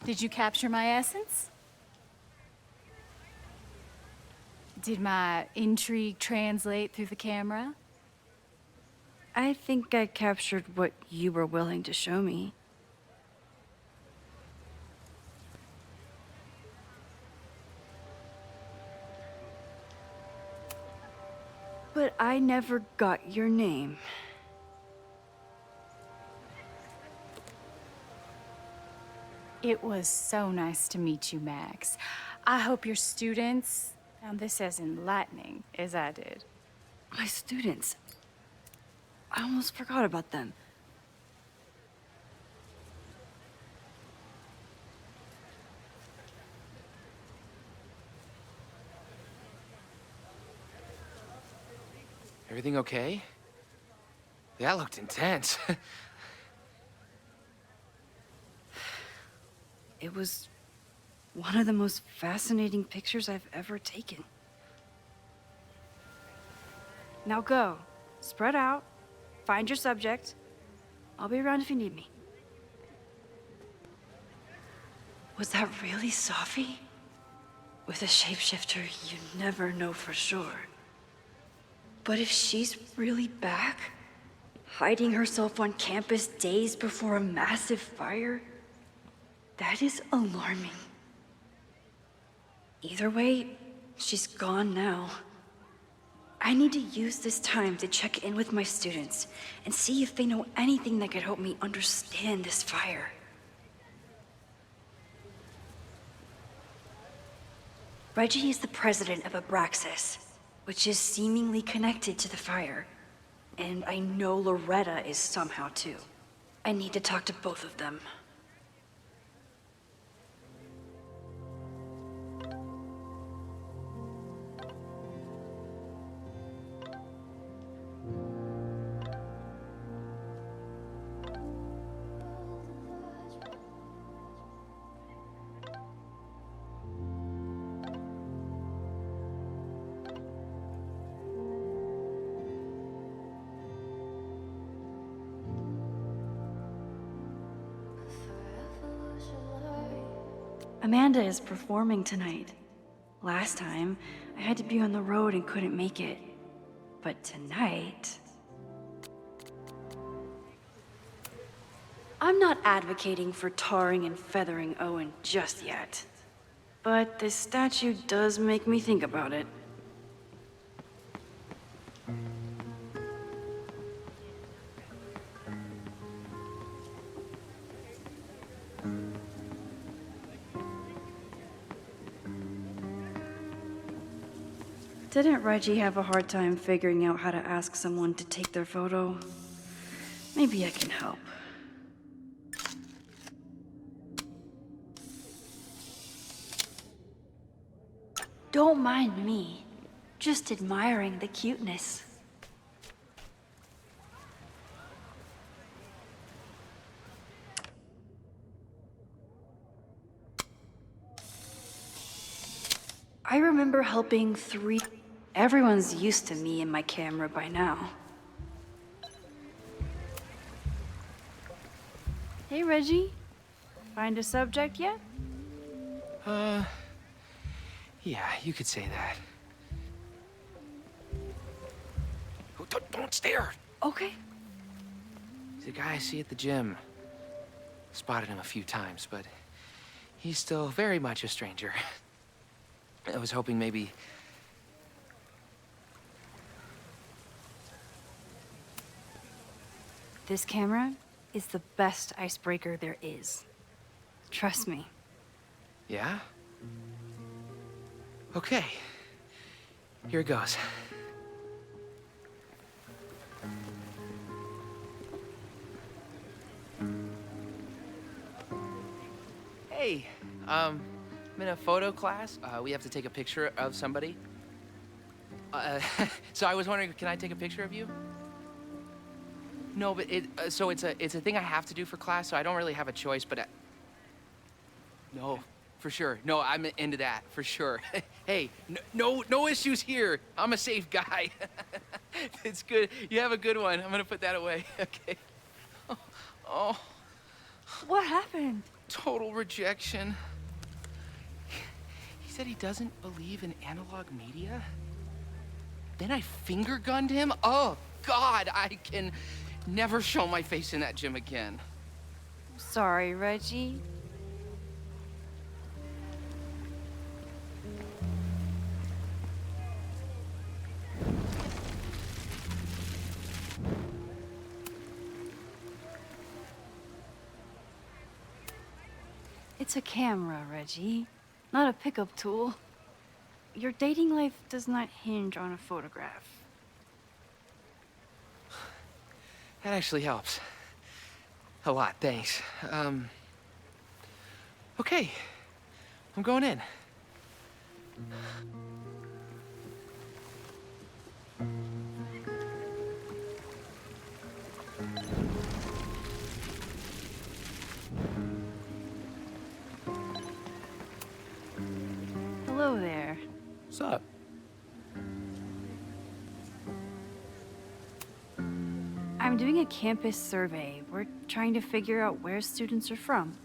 did you capture my essence? Did my intrigue translate through the camera? I think I captured what you were willing to show me. But I never got your name. It was so nice to meet you, Max. I hope your students found this as enlightening as I did. My students. I almost forgot about them. Everything okay? That looked intense. It was one of the most fascinating pictures I've ever taken. Now go. Spread out. Find your subject. I'll be around if you need me. Was that really Safi? With a shapeshifter, you never know for sure. But if she's really back, hiding herself on campus days before a massive fire, that is alarming. Either way, she's gone now. I need to use this time to check in with my students and see if they know anything that could help me understand this fire. Reggie is the president of Abraxas, which is seemingly connected to the fire. And I know Loretta is somehow too. I need to talk to both of them. Amanda is performing tonight. Last time, I had to be on the road and couldn't make it. But tonight... I'm not advocating for tarring and feathering Owen just yet. But this statue does make me think about it. Didn't Reggie have a hard time figuring out how to ask someone to take their photo? Maybe I can help. Don't mind me. Just admiring the cuteness. I remember helping 3... Everyone's used to me and my camera by now. Hey, Reggie. Find a subject yet? Yeah, you could say that. Oh, don't stare! Okay. He's a guy I see at the gym. Spotted him a few times, but he's still very much a stranger. I was hoping maybe... This camera is the best icebreaker there is. Trust me. Yeah? Okay. Here it goes. Hey, I'm in a photo class. We have to take a picture of somebody. So I was wondering, can I take a picture of you? No, but so it's a thing I have to do for class, so I don't really have a choice, but no, for sure. No, I'm into that, for sure. Hey, no issues here. I'm a safe guy. It's good. You have a good one. I'm gonna put that away. Okay. Oh. What happened? Total rejection. He said he doesn't believe in analog media. Then I finger gunned him? Oh, God, I can never show my face in that gym again. Sorry, Reggie. It's a camera, Reggie, not a pickup tool. Your dating life does not hinge on a photograph. That actually helps. A lot, thanks. Okay. I'm going in. What's up? I'm doing a campus survey. We're trying to figure out where students are from.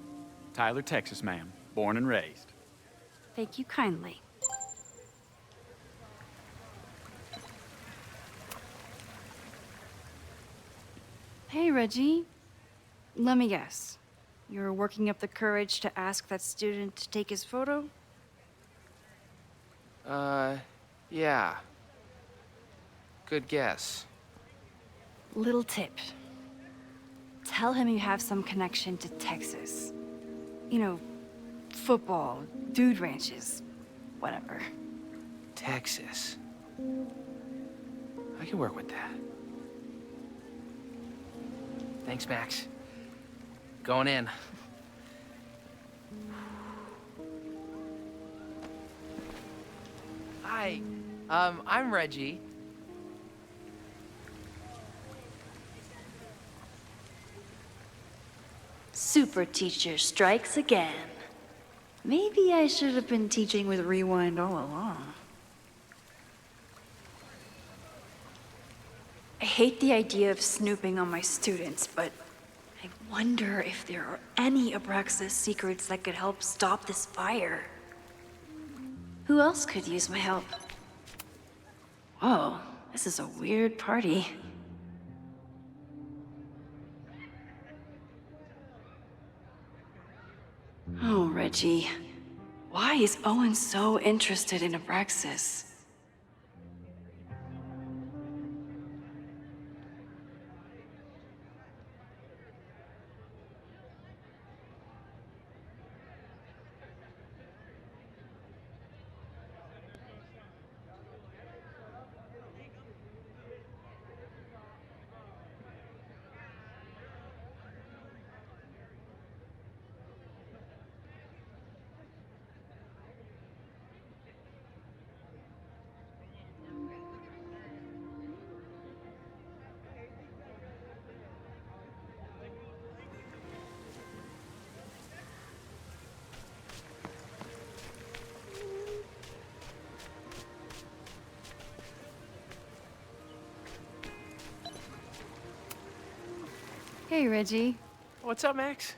Tyler, Texas, ma'am. Born and raised. Thank you kindly. Hey, Reggie. Let me guess. You're working up the courage to ask that student to take his photo? Yeah. Good guess. Little tip. Tell him you have some connection to Texas. You know, football, dude ranches, whatever. Texas. I can work with that. Thanks, Max. Going in. Hi. I'm Reggie. Super teacher strikes again. Maybe I should have been teaching with Rewind all along. I hate the idea of snooping on my students, but I wonder if there are any Abraxas secrets that could help stop this fire. Who else could use my help? Whoa, this is a weird party. Oh, Reggie. Why is Owen so interested in Abraxas? Hey, Reggie. What's up, Max?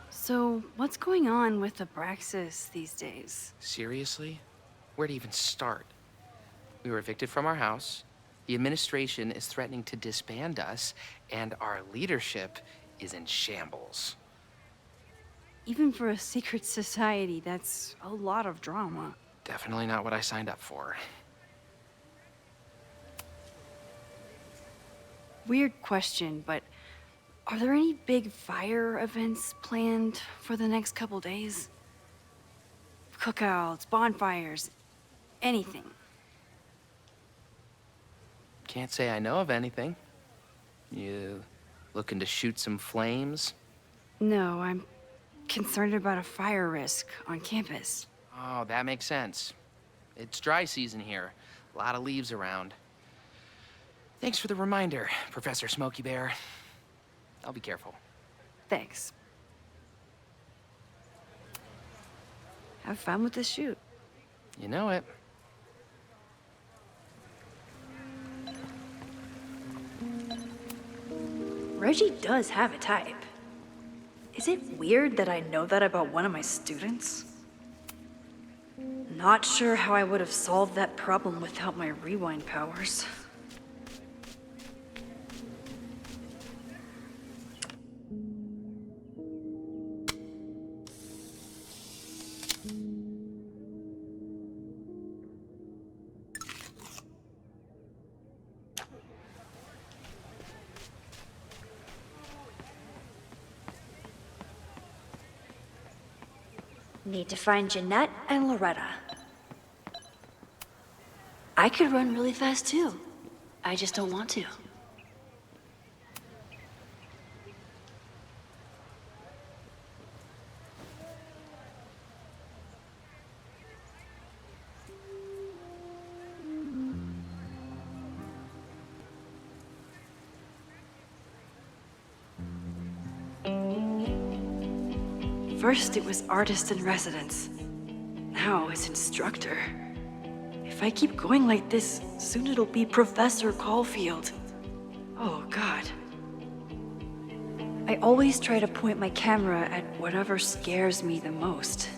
So, what's going on with Abraxas these days? Seriously? Where to even start? We were evicted from our house, the administration is threatening to disband us, and our leadership is in shambles. Even for a secret society, that's a lot of drama. Definitely not what I signed up for. Weird question, but are there any big fire events planned for the next couple days? Cookouts, bonfires, anything? Can't say I know of anything. You looking to shoot some flames? No, I'm concerned about a fire risk on campus. Oh, that makes sense. It's dry season here. A lot of leaves around. Thanks for the reminder, Professor Smokey Bear. I'll be careful. Thanks. Have fun with the shoot. You know it. Reggie does have a type. Is it weird that I know that about one of my students? Not sure how I would have solved that problem without my rewind powers. Need to find Jeanette and Loretta. I could run really fast too. I just don't want to. First, it was artist in residence. Now it's instructor. If I keep going like this, soon it'll be Professor Caulfield. Oh, God. I always try to point my camera at whatever scares me the most.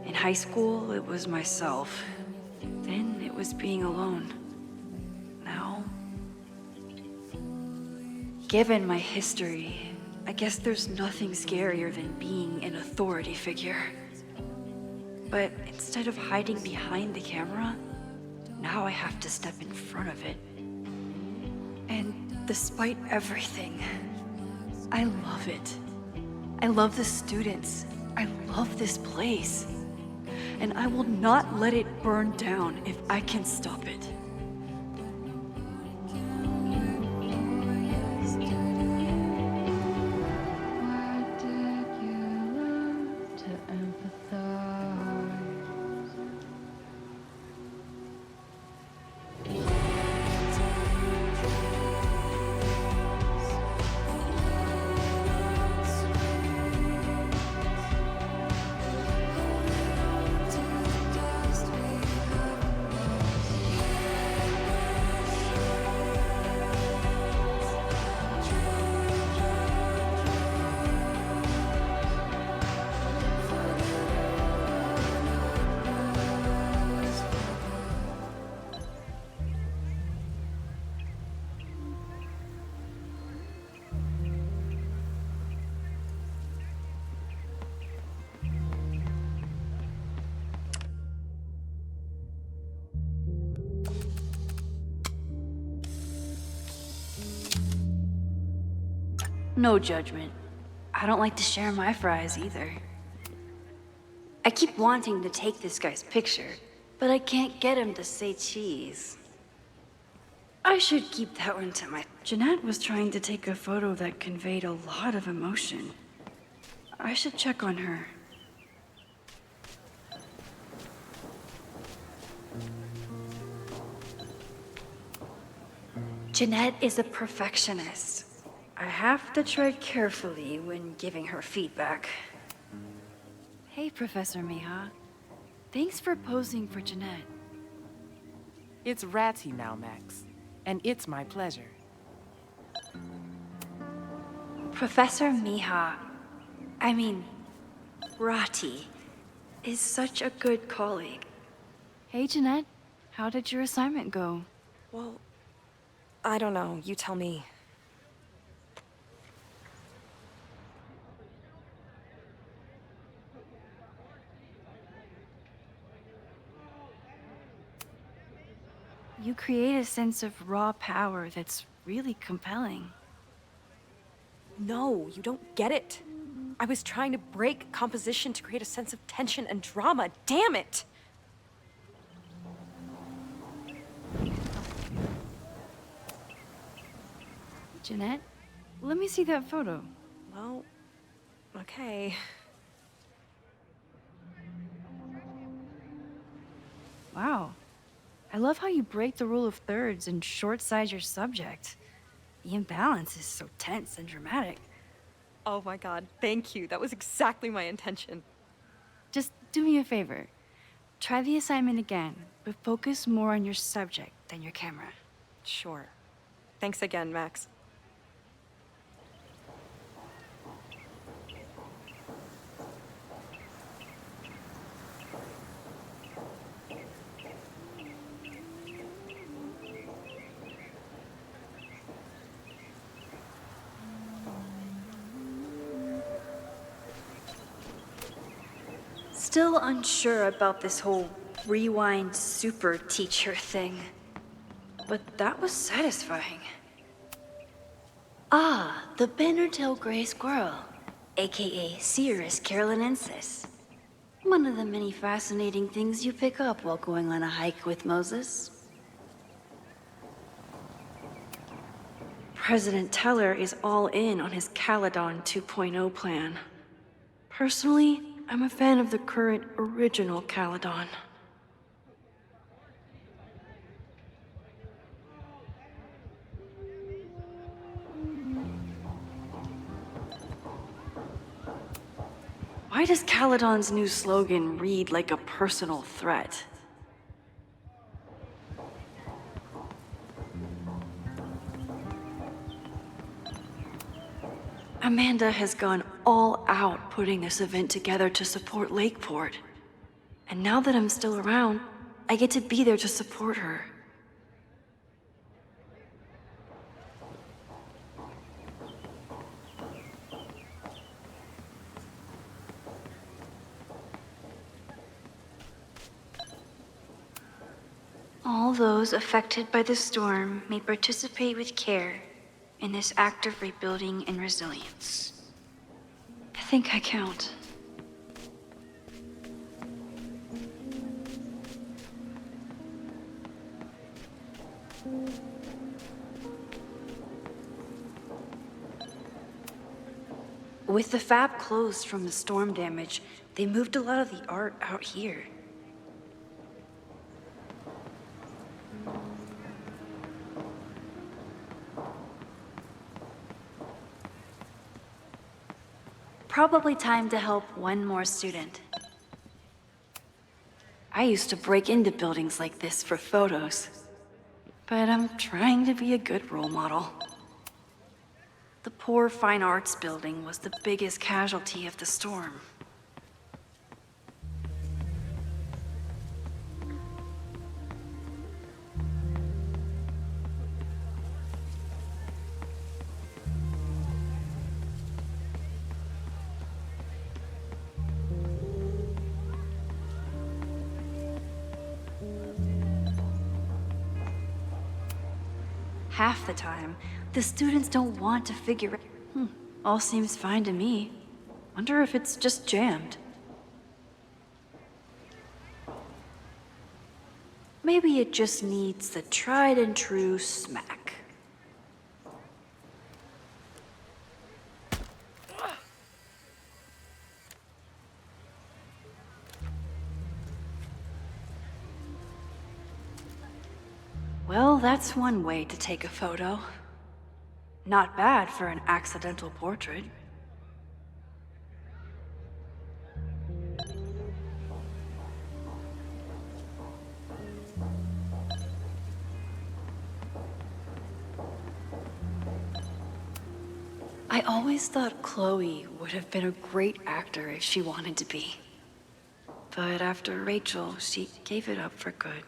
In high school, it was myself. Then it was being alone. Now, given my history, I guess there's nothing scarier than being an authority figure. But instead of hiding behind the camera, now I have to step in front of it. And despite everything, I love it. I love the students. I love this place. And I will not let it burn down if I can stop it. No judgment. I don't like to share my fries either. I keep wanting to take this guy's picture, but I can't get him to say cheese. I should keep that one to my... Jeanette was trying to take a photo that conveyed a lot of emotion. I should check on her. Jeanette is a perfectionist. I have to tread carefully when giving her feedback. Hey, Professor Miha. Thanks for posing for Jeanette. It's Ratty now, Max. And it's my pleasure. Professor Miha, I mean, Ratty, is such a good colleague. Hey, Jeanette. How did your assignment go? Well, I don't know. You tell me. You create a sense of raw power that's really compelling. No, you don't get it. I was trying to break composition to create a sense of tension and drama. Damn it! Jeanette, let me see that photo. Well, okay. Wow. I love how you break the rule of thirds and short-size your subject. The imbalance is so tense and dramatic. Oh my god, thank you. That was exactly my intention. Just do me a favor. Try the assignment again, but focus more on your subject than your camera. Sure. Thanks again, Max. Still unsure about this whole rewind super teacher thing. But that was satisfying. Ah, the banner-tailed gray squirrel, aka Cirrus carolinensis. One of the many fascinating things you pick up while going on a hike with Moses. President Teller is all in on his Caledon 2.0 plan. Personally, I'm a fan of the current original Caledon. Why does Caledon's new slogan read like a personal threat? Amanda has gone all out putting this event together to support Lakeport. And now that I'm still around, I get to be there to support her. All those affected by the storm may participate with care in this act of rebuilding and resilience. I think I count. With the fab closed from the storm damage, they moved a lot of the art out here. Probably time to help one more student. I used to break into buildings like this for photos, but I'm trying to be a good role model. The poor fine arts building was the biggest casualty of the storm. Half the time, the students don't want to figure it. All seems fine to me. Wonder if it's just jammed. Maybe it just needs the tried and true smack. Well, that's one way to take a photo. Not bad for an accidental portrait. I always thought Chloe would have been a great actor if she wanted to be. But after Rachel, she gave it up for good.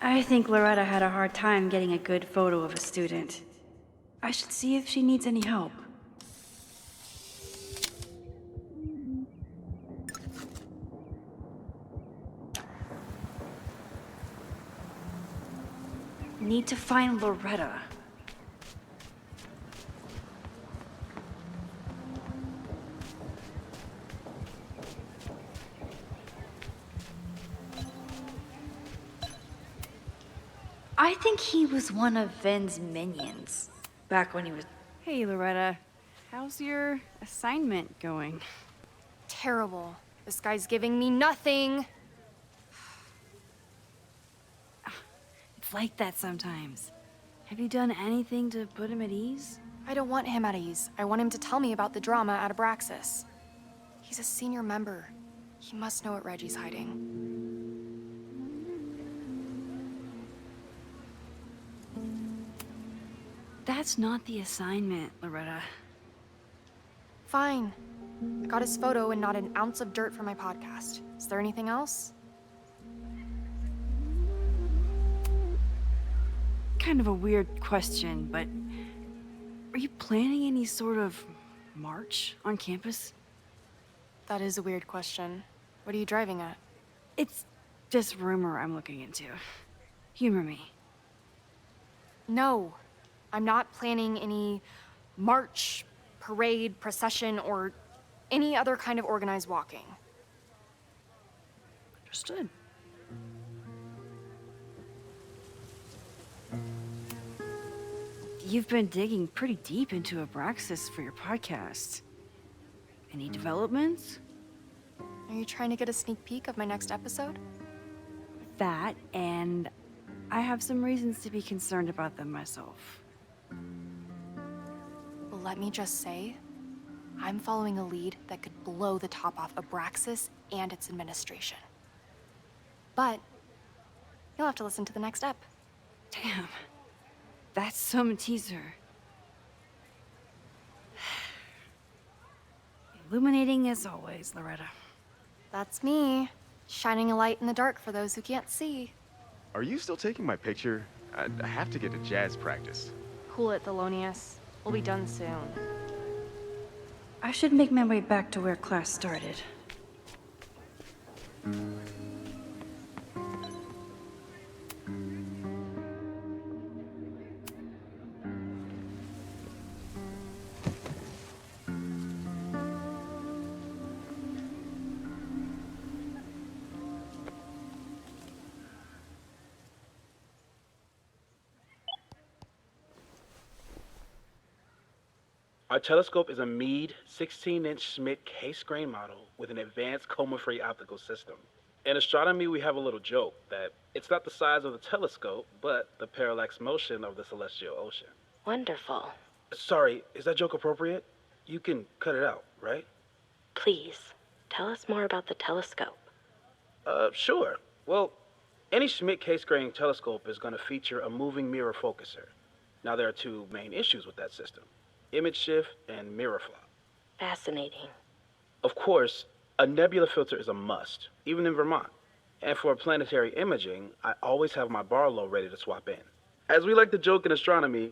I think Loretta had a hard time getting a good photo of a student. I should see if she needs any help. Need to find Loretta. I think he was one of Ven's minions, back when he was... Hey, Loretta. How's your assignment going? Terrible. This guy's giving me nothing. It's like that sometimes. Have you done anything to put him at ease? I don't want him at ease. I want him to tell me about the drama at Abraxas. He's a senior member. He must know what Reggie's hiding. That's not the assignment, Loretta. Fine. I got his photo and not an ounce of dirt for my podcast. Is there anything else? Kind of a weird question, but are you planning any sort of march on campus? That is a weird question. What are you driving at? It's just rumor I'm looking into. Humor me. No. I'm not planning any march, parade, procession, or any other kind of organized walking. Understood. You've been digging pretty deep into Abraxas for your podcast. Any developments? Are you trying to get a sneak peek of my next episode? that, and I have some reasons to be concerned about them myself. Let me just say, I'm following a lead that could blow the top off Abraxas and its administration. But you'll have to listen to the next ep. Damn. That's some teaser. Illuminating as always, Loretta. That's me, shining a light in the dark for those who can't see. Are you still taking my picture? I have to get to jazz practice. Cool it, Thelonious. We'll be done soon. I should make my way back to where class started. Our telescope is a Meade 16-inch Schmidt case-grain model with an advanced coma-free optical system. In astronomy, we have a little joke that it's not the size of the telescope, but the parallax motion of the celestial ocean. Wonderful. Sorry, is that joke appropriate? You can cut it out, right? Please, tell us more about the telescope. Sure. Well, any Schmidt case-grain telescope is going to feature a moving mirror focuser. Now, there are two main issues with that system: image shift and mirror flop. Fascinating. Of course, a nebula filter is a must, even in Vermont. And for planetary imaging, I always have my Barlow ready to swap in. As we like to joke in astronomy,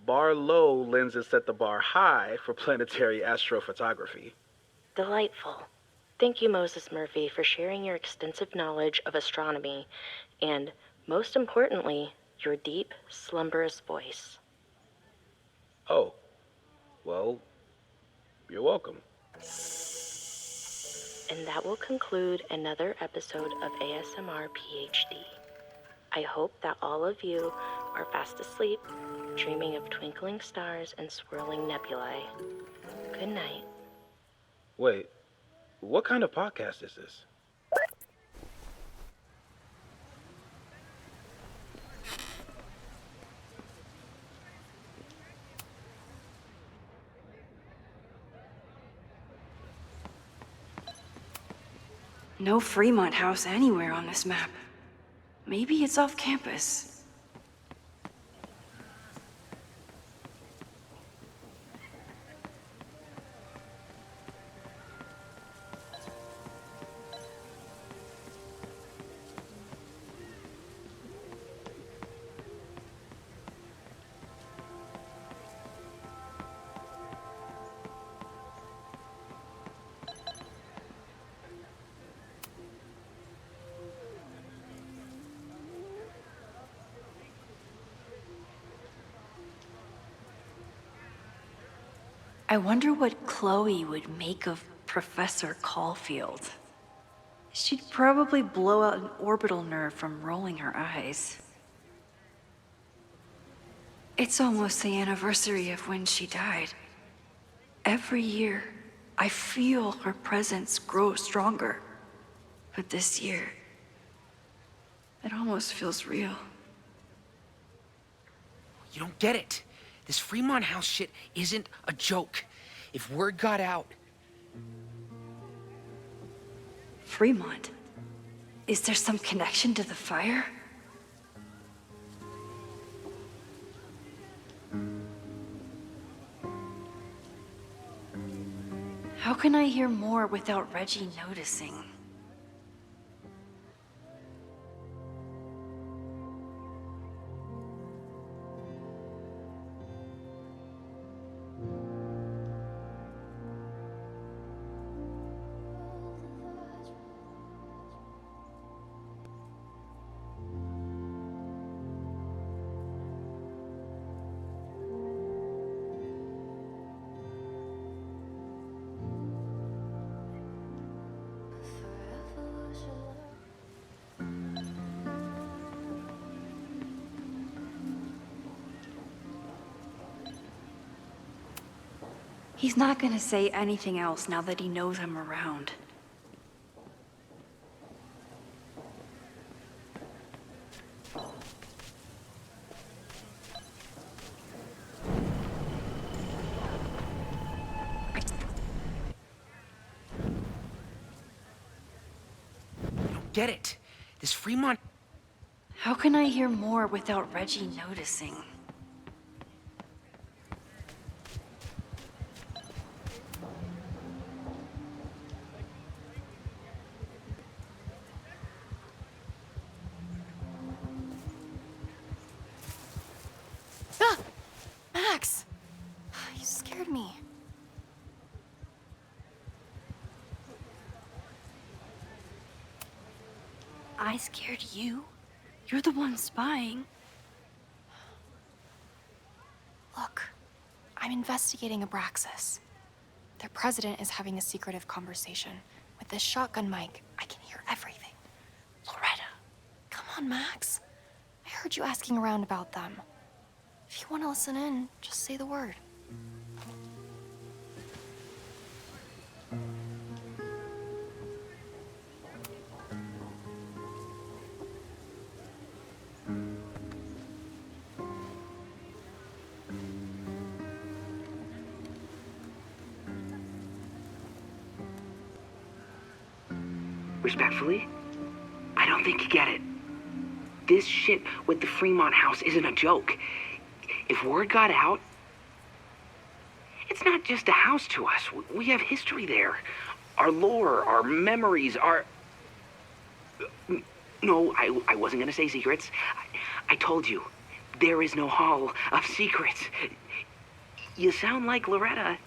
Barlow lenses set the bar high for planetary astrophotography. Delightful. Thank you, Moses Murphy, for sharing your extensive knowledge of astronomy and, most importantly, your deep, slumberous voice. Oh. Well, you're welcome. And that will conclude another episode of ASMR PhD. I hope that all of you are fast asleep, dreaming of twinkling stars and swirling nebulae. Good night. Wait, what kind of podcast is this? No Fremont House anywhere on this map. Maybe it's off campus. I wonder what Chloe would make of Professor Caulfield. She'd probably blow out an orbital nerve from rolling her eyes. It's almost the anniversary of when she died. Every year, I feel her presence grow stronger. But this year, it almost feels real. You don't get it. This Fremont House shit isn't a joke. If word got out... Fremont? Is there some connection to the fire? How can I hear more without Reggie noticing? He's not gonna say anything else now that he knows I'm around. don't get it. This Fremont... How can I hear more without Reggie noticing? Ah! Max! You scared me. I scared you? You're the one spying. Look, I'm investigating Abraxas. Their president is having a secretive conversation. With this shotgun mic, I can hear everything. Loretta, come on, Max. I heard you asking around about them. If you want to listen in, just say the word. Respectfully, I don't think you get it. This shit with the Fremont house isn't a joke. If word got out, it's not just a house to us. We have history there. Our lore, our memories, our... No, I wasn't gonna say secrets. I told you, there is no Hall of Secrets. You sound like Loretta.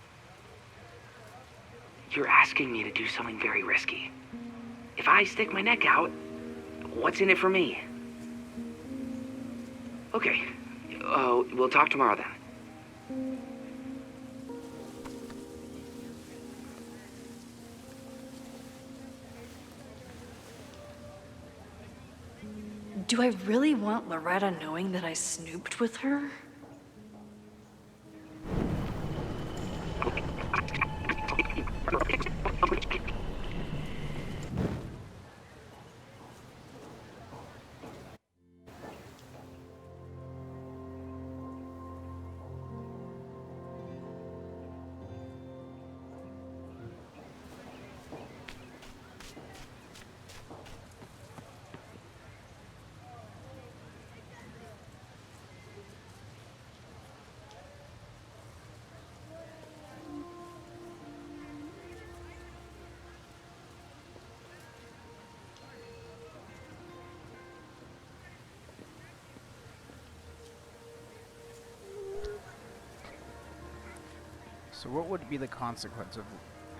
You're asking me to do something very risky. If I stick my neck out, what's in it for me? Okay, we'll talk tomorrow then. Do I really want Loretta knowing that I snooped with her? So what would be the consequence of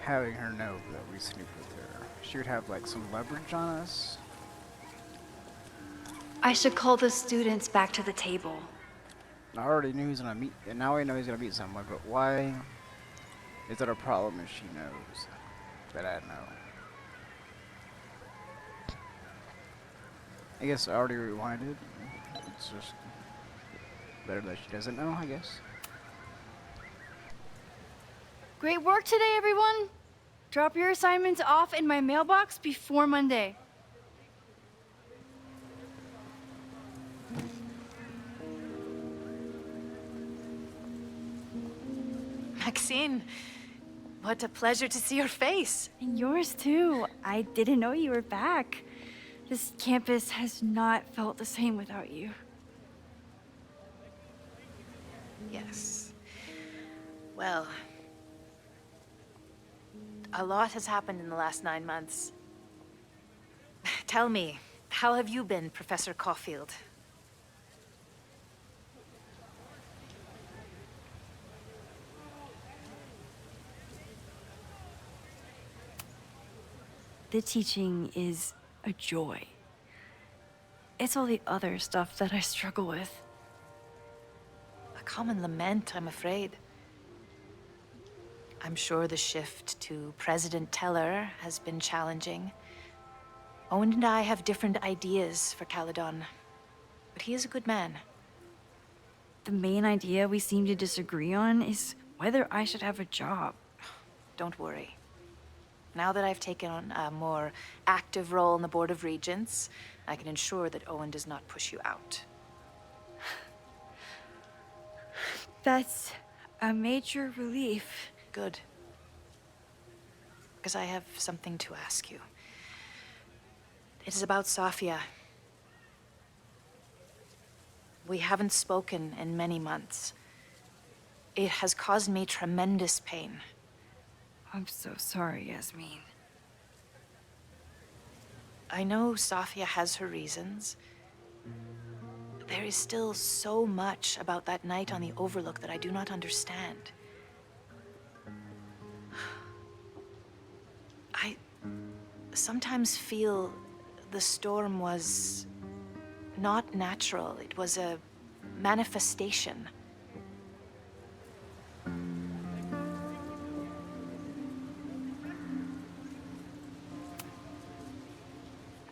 having her know that we snooped with her? She would have like some leverage on us? I should call the students back to the table. I already knew he's gonna meet, and now I know he's gonna meet someone, but why is that a problem if she knows that I know? I guess I already rewinded. It's just better that she doesn't know, I guess. Great work today, everyone! Drop your assignments off in my mailbox before Monday. Maxine, what a pleasure to see your face. And yours too. I didn't know you were back. This campus has not felt the same without you. Yes. Well, a lot has happened in the last 9 months. Tell me, how have you been, Professor Caulfield? The teaching is a joy. It's all the other stuff that I struggle with. A common lament, I'm afraid. I'm sure the shift to President Teller has been challenging. Owen and I have different ideas for Caledon, but he is a good man. The main idea we seem to disagree on is whether I should have a job. Don't worry. Now that I've taken on a more active role in the Board of Regents, I can ensure that Owen does not push you out. That's a major relief. Good. Because I have something to ask you. It is about Safia. We haven't spoken in many months. It has caused me tremendous pain. I'm so sorry, Yasmin. I know Safia has her reasons. There is still so much about that night on the Overlook that I do not understand. I sometimes feel the storm was not natural. It was a manifestation.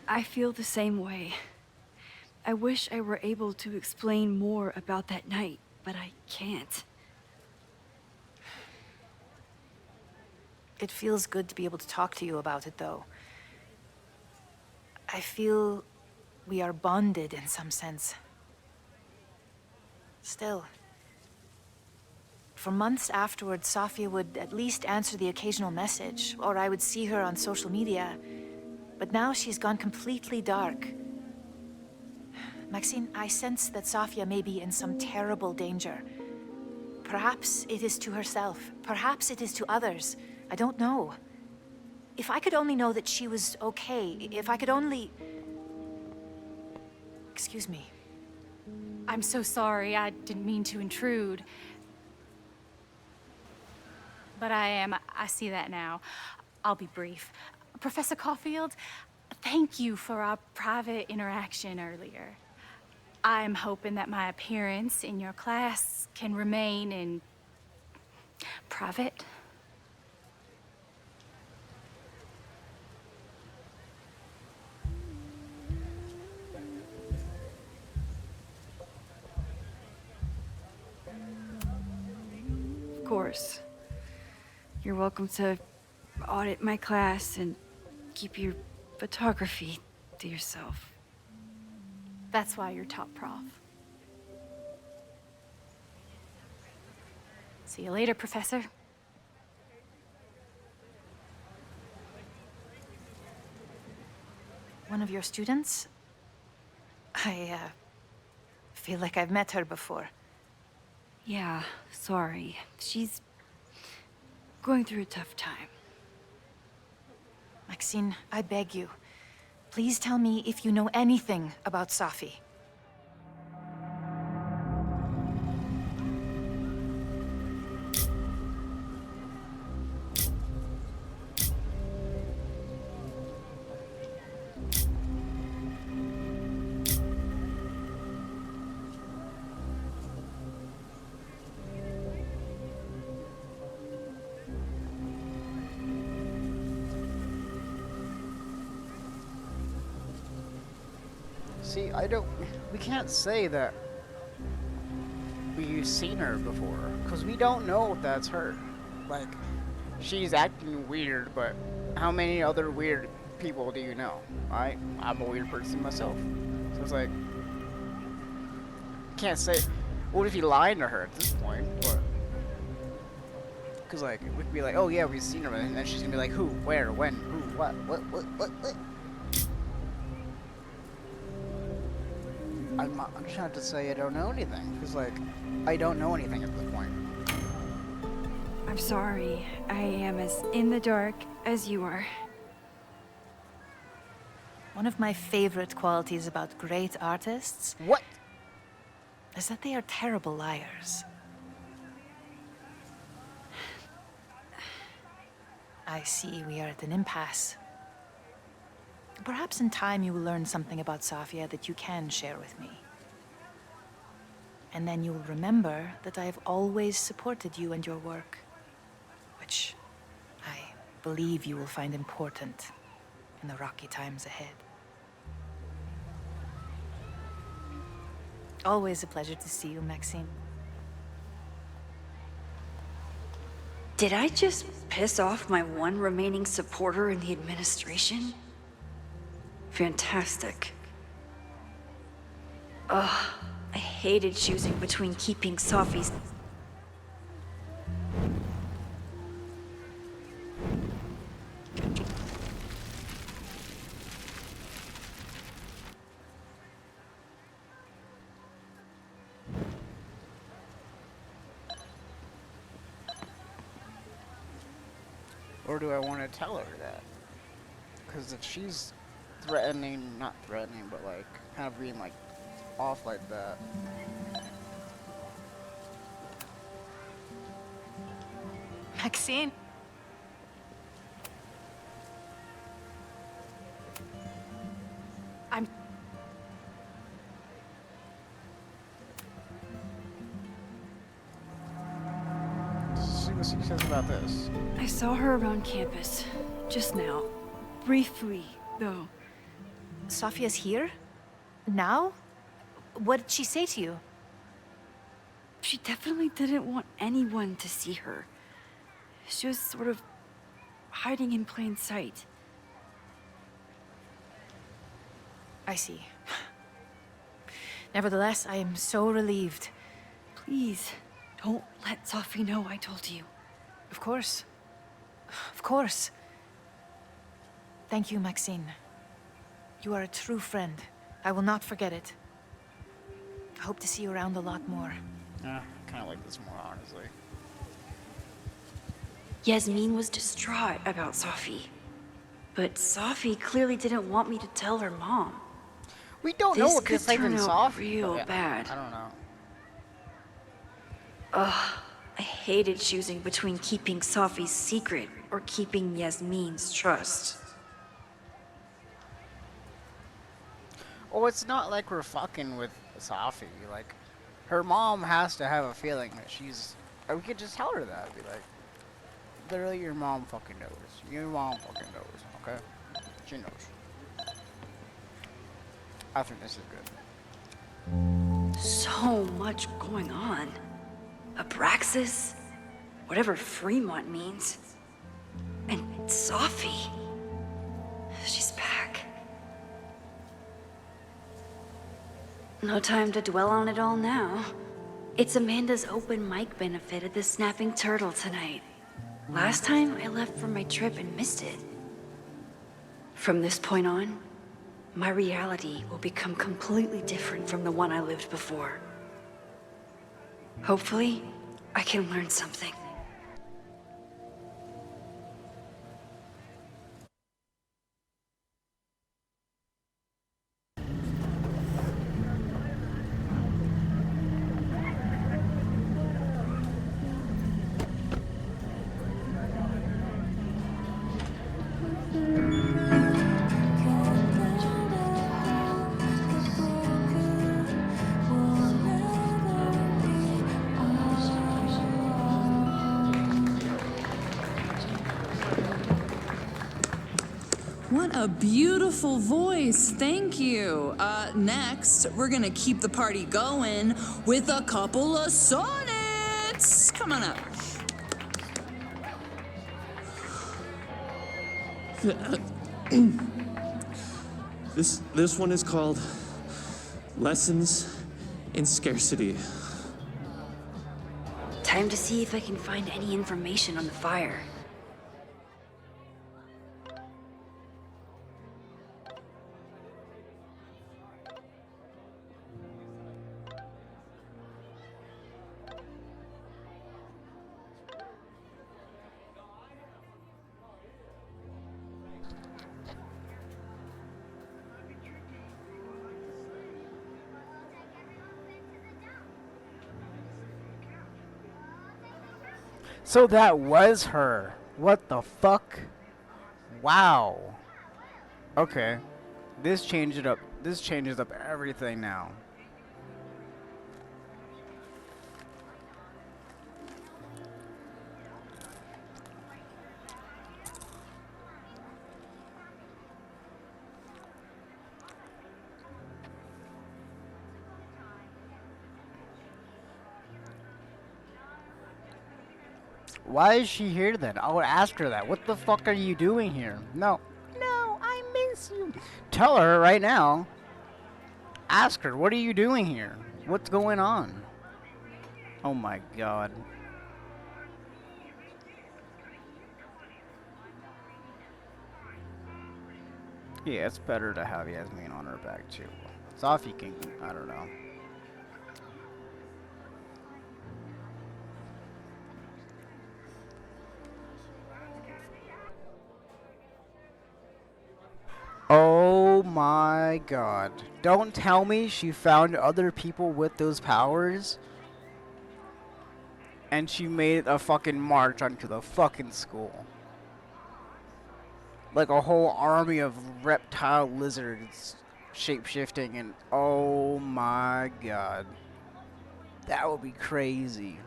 I feel the same way. I wish I were able to explain more about that night, but I can't. It feels good to be able to talk to you about it, though. I feel we are bonded in some sense. Still, for months afterwards, Safia would at least answer the occasional message, or I would see her on social media. But now she's gone completely dark. Maxine, I sense that Safia may be in some terrible danger. Perhaps it is to herself. Perhaps it is to others. I don't know. If I could only know that she was okay, if I could only... Excuse me. I'm so sorry. I didn't mean to intrude. But I see that now. I'll be brief. Professor Caulfield, thank you for our private interaction earlier. I'm hoping that my appearance in your class can remain in private. Of course. You're welcome to audit my class and keep your photography to yourself. That's why you're top prof. See you later, Professor. One of your students? I feel like I've met her before. Yeah, sorry. She's going through a tough time. Maxine, I beg you. Please tell me if you know anything about Safi. See, we can't say that we've seen her before, because we don't know if that's her. Like, she's acting weird, but how many other weird people do you know? I'm a weird person myself. So it's like, can't say, what if he lied to her at this point? But, because, like, we could be like, oh yeah, we've seen her, and then she's gonna be like, who, where, when, who, what? I'm just trying to say I don't know anything, because, like, I don't know anything at this point. I'm sorry. I am as in the dark as you are. One of my favorite qualities about great artists... What? ...is that they are terrible liars. I see we are at an impasse. Perhaps in time you will learn something about Safia that you can share with me. And then you will remember that I have always supported you and your work, which I believe you will find important in the rocky times ahead. Always a pleasure to see you, Maxine. Did I just piss off my one remaining supporter in the administration? Fantastic. Ugh, I hated choosing between keeping Safi's... Or do I want to tell her that? Because if she's threatening, not threatening, but like kind of being like off like that. Maxine? I'm... See what she says about this. I saw her around campus. Just now. Briefly, though. Sophia's here? Now? What did she say to you? She definitely didn't want anyone to see her. She was sort of hiding in plain sight. I see. Nevertheless, I am so relieved. Please, don't let Sophie know I told you. Of course. Of course. Thank you, Maxine. You are a true friend. I will not forget it. I hope to see you around a lot more. Yeah, I kind of like this more, honestly. Yasmin was distraught about Sophie. But Sophie clearly didn't want me to tell her mom. We don't know if could this even turn out Sophie. real Yeah, bad. I don't know. Ugh, I hated choosing between keeping Sophie's secret or keeping Yasmin's trust. Oh, it's not like we're fucking with Sophie. Like, her mom has to have a feeling that she's... Or we could just tell her that. Be like, literally, your mom fucking knows. Your mom fucking knows, okay? She knows. I think this is good. So much going on. Abraxas, whatever Fremont means. And Sophie. She's back. No time to dwell on it all now. It's Amanda's open mic benefit at the Snapping Turtle tonight. Last time I left for my trip and missed it. From this point on, my reality will become completely different from the one I lived before. Hopefully, I can learn something. What a beautiful voice. Thank you. Next, we're gonna keep the party going with a couple of sonnets. Come on up. This one is called Lessons in Scarcity. Time to see if I can find any information on the fire. So that was her. What the fuck? Wow. Okay. This changes up everything now. Why is she here then? I would ask her that. What the fuck are you doing here? No. No, I miss you. Tell her right now. Ask her, what are you doing here? What's going on? Oh my god. Yeah, it's better to have Yasmin on her back too. Sophie can, I don't know. my god. Don't tell me she found other people with those powers and she made a fucking march onto the fucking school. Like a whole army of reptile lizards shape-shifting, and oh my god. That would be crazy.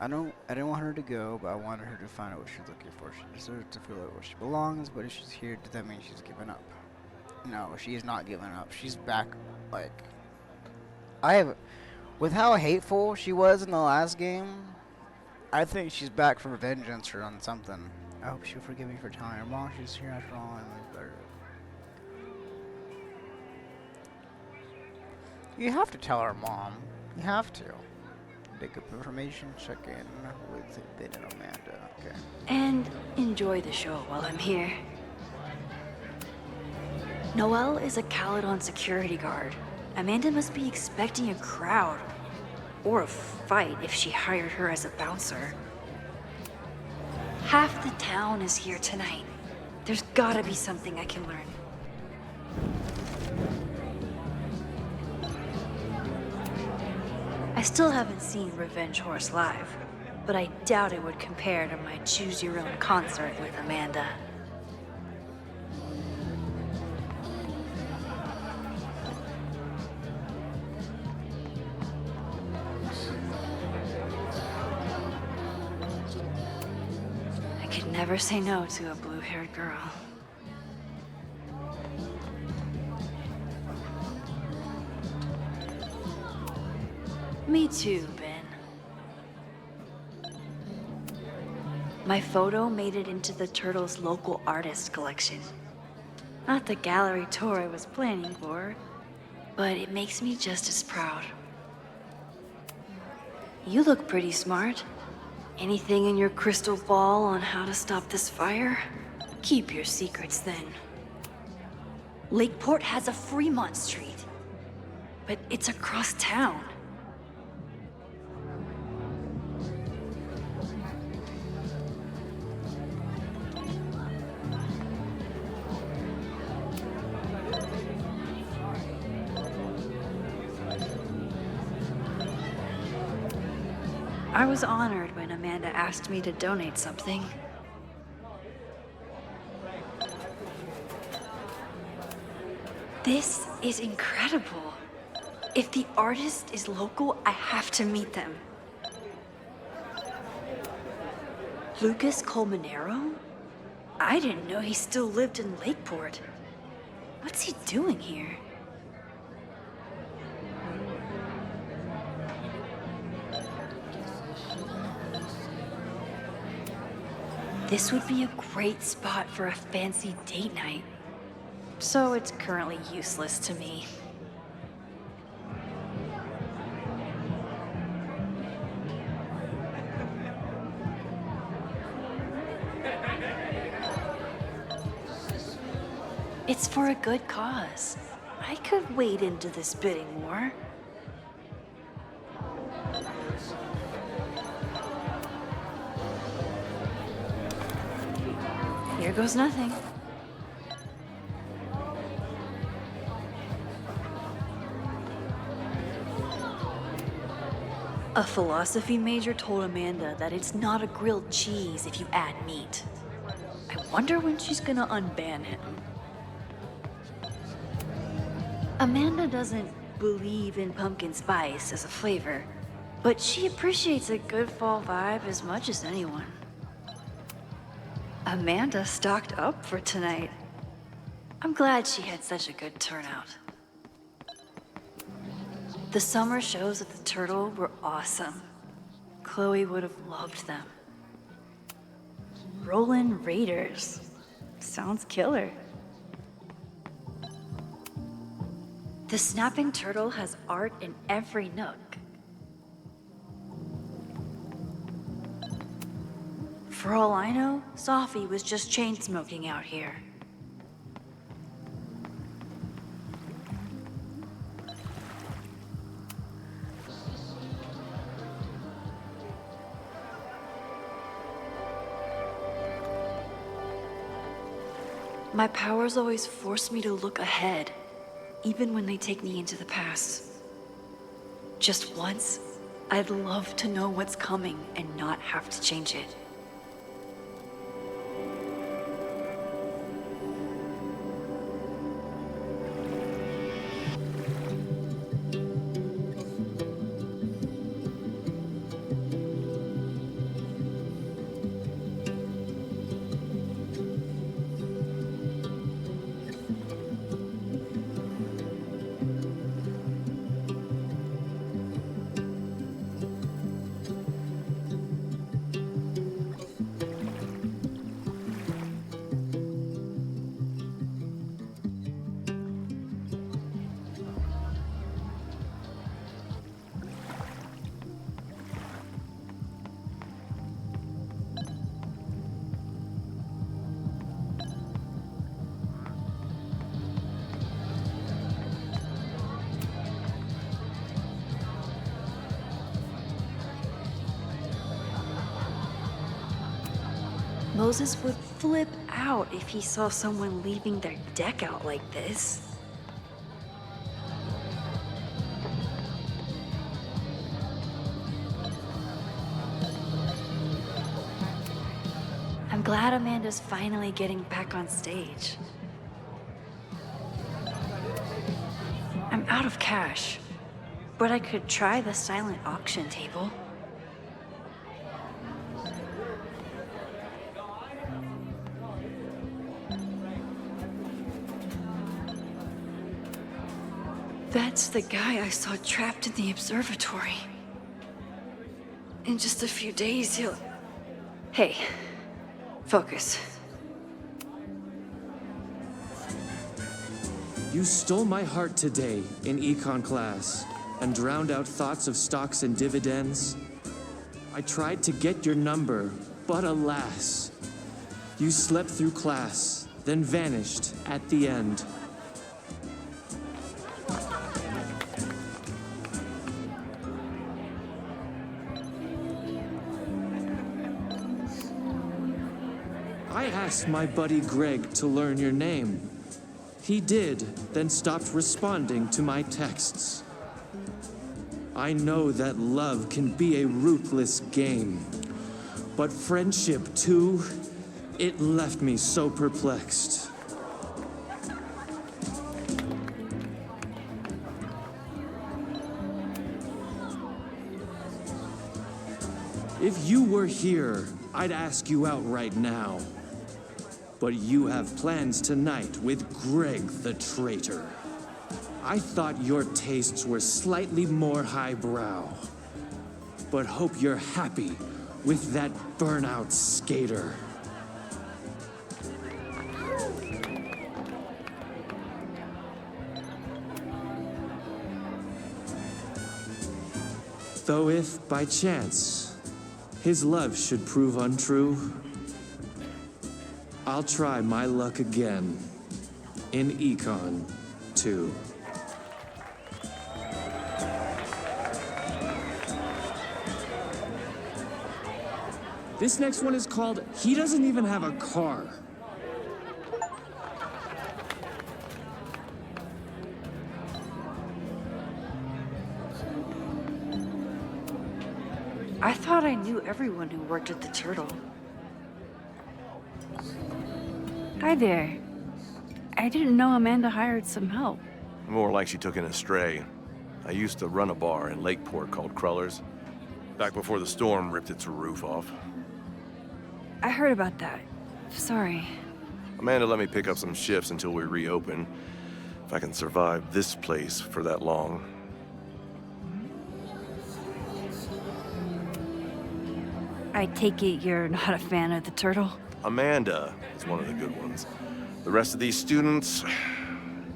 I didn't want her to go, but I wanted her to find out what she's looking for. She deserves to feel like where she belongs, but if she's here, does that mean she's given up? No, she is not giving up. She's back, like... With how hateful she was in the last game, I think she's back for vengeance or on something. I hope she'll forgive me for telling her mom she's here after all. You have to tell her mom. You have to. Dig up information, check in with Ben and Amanda. Okay. And enjoy the show while I'm here. Noelle is a Caledon security guard. Amanda must be expecting a crowd. Or a fight if she hired her as a bouncer. Half the town is here tonight. There's gotta be something I can learn. I still haven't seen Revenge Horse live, but I doubt it would compare to my Choose Your Own concert with Amanda. I could never say no to a blue-haired girl. Me too, Ben. My photo made it into the Turtles' local artist collection. Not the gallery tour I was planning for, but it makes me just as proud. You look pretty smart. Anything in your crystal ball on how to stop this fire? Keep your secrets then. Lakeport has a Fremont Street, but it's across town. I was honored when Amanda asked me to donate something. This is incredible. If the artist is local, I have to meet them. Lucas Colmenero? I didn't know he still lived in Lakeport. What's he doing here? This would be a great spot for a fancy date night. So it's currently useless to me. It's for a good cause. I could wade into this bidding war. Here goes nothing. A philosophy major told Amanda that it's not a grilled cheese if you add meat. I wonder when she's gonna unban him. Amanda doesn't believe in pumpkin spice as a flavor, but she appreciates a good fall vibe as much as anyone. Amanda stocked up for tonight. I'm glad she had such a good turnout. The summer shows at the Turtle were awesome. Chloe would have loved them. Rollin' Raiders. Sounds killer. The Snapping Turtle has art in every nook. For all I know, Sophie was just chain smoking out here. My powers always force me to look ahead, even when they take me into the past. Just once, I'd love to know what's coming and not have to change it. Moses would flip out if he saw someone leaving their deck out like this. I'm glad Amanda's finally getting back on stage. I'm out of cash, but I could try the silent auction table. That's the guy I saw trapped in the observatory. In just a few days, he'll... Hey, focus. You stole my heart today in econ class and drowned out thoughts of stocks and dividends. I tried to get your number, but alas, you slept through class, then vanished at the end. I asked my buddy Greg to learn your name. He did, then stopped responding to my texts. I know that love can be a ruthless game, but friendship too, it left me so perplexed. If you were here, I'd ask you out right now. But you have plans tonight with Greg the traitor. I thought your tastes were slightly more highbrow, but hope you're happy with that burnout skater. Though if, by chance, his love should prove untrue, I'll try my luck again in Econ 2. This next one is called He Doesn't Even Have a Car. I thought I knew everyone who worked at the Turtle. Hi there. I didn't know Amanda hired some help. More like she took in a stray. I used to run a bar in Lakeport called Crullers, back before the storm ripped its roof off. I heard about that. Sorry. Amanda let me pick up some shifts until we reopen, if I can survive this place for that long. I take it you're not a fan of the Turtle? Amanda is one of the good ones. The rest of these students,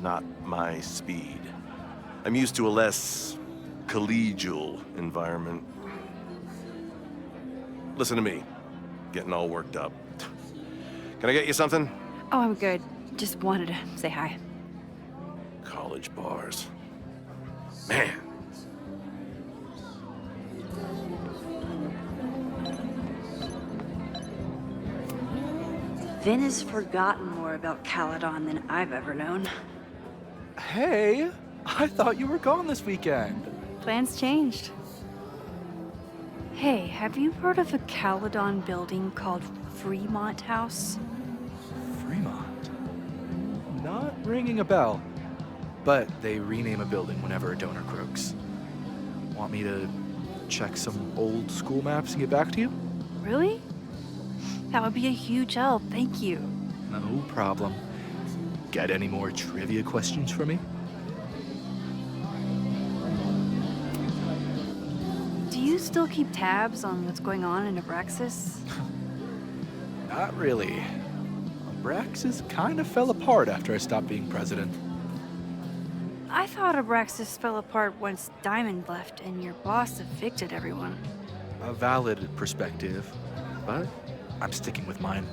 not my speed. I'm used to a less collegial environment. Listen to me, getting all worked up. Can I get you something? Oh, I'm good. Just wanted to say hi. College bars. Man. Vin has forgotten more about Caledon than I've ever known. Hey, I thought you were gone this weekend. Plans changed. Hey, have you heard of a Caledon building called Fremont House? Fremont? Not ringing a bell. But they rename a building whenever a donor croaks. Want me to check some old school maps and get back to you? Really? That would be a huge help, thank you. No problem. Got any more trivia questions for me? Do you still keep tabs on what's going on in Abraxas? Not really. Abraxas kind of fell apart after I stopped being president. I thought Abraxas fell apart once Diamond left and your boss evicted everyone. A valid perspective, but I'm sticking with mine.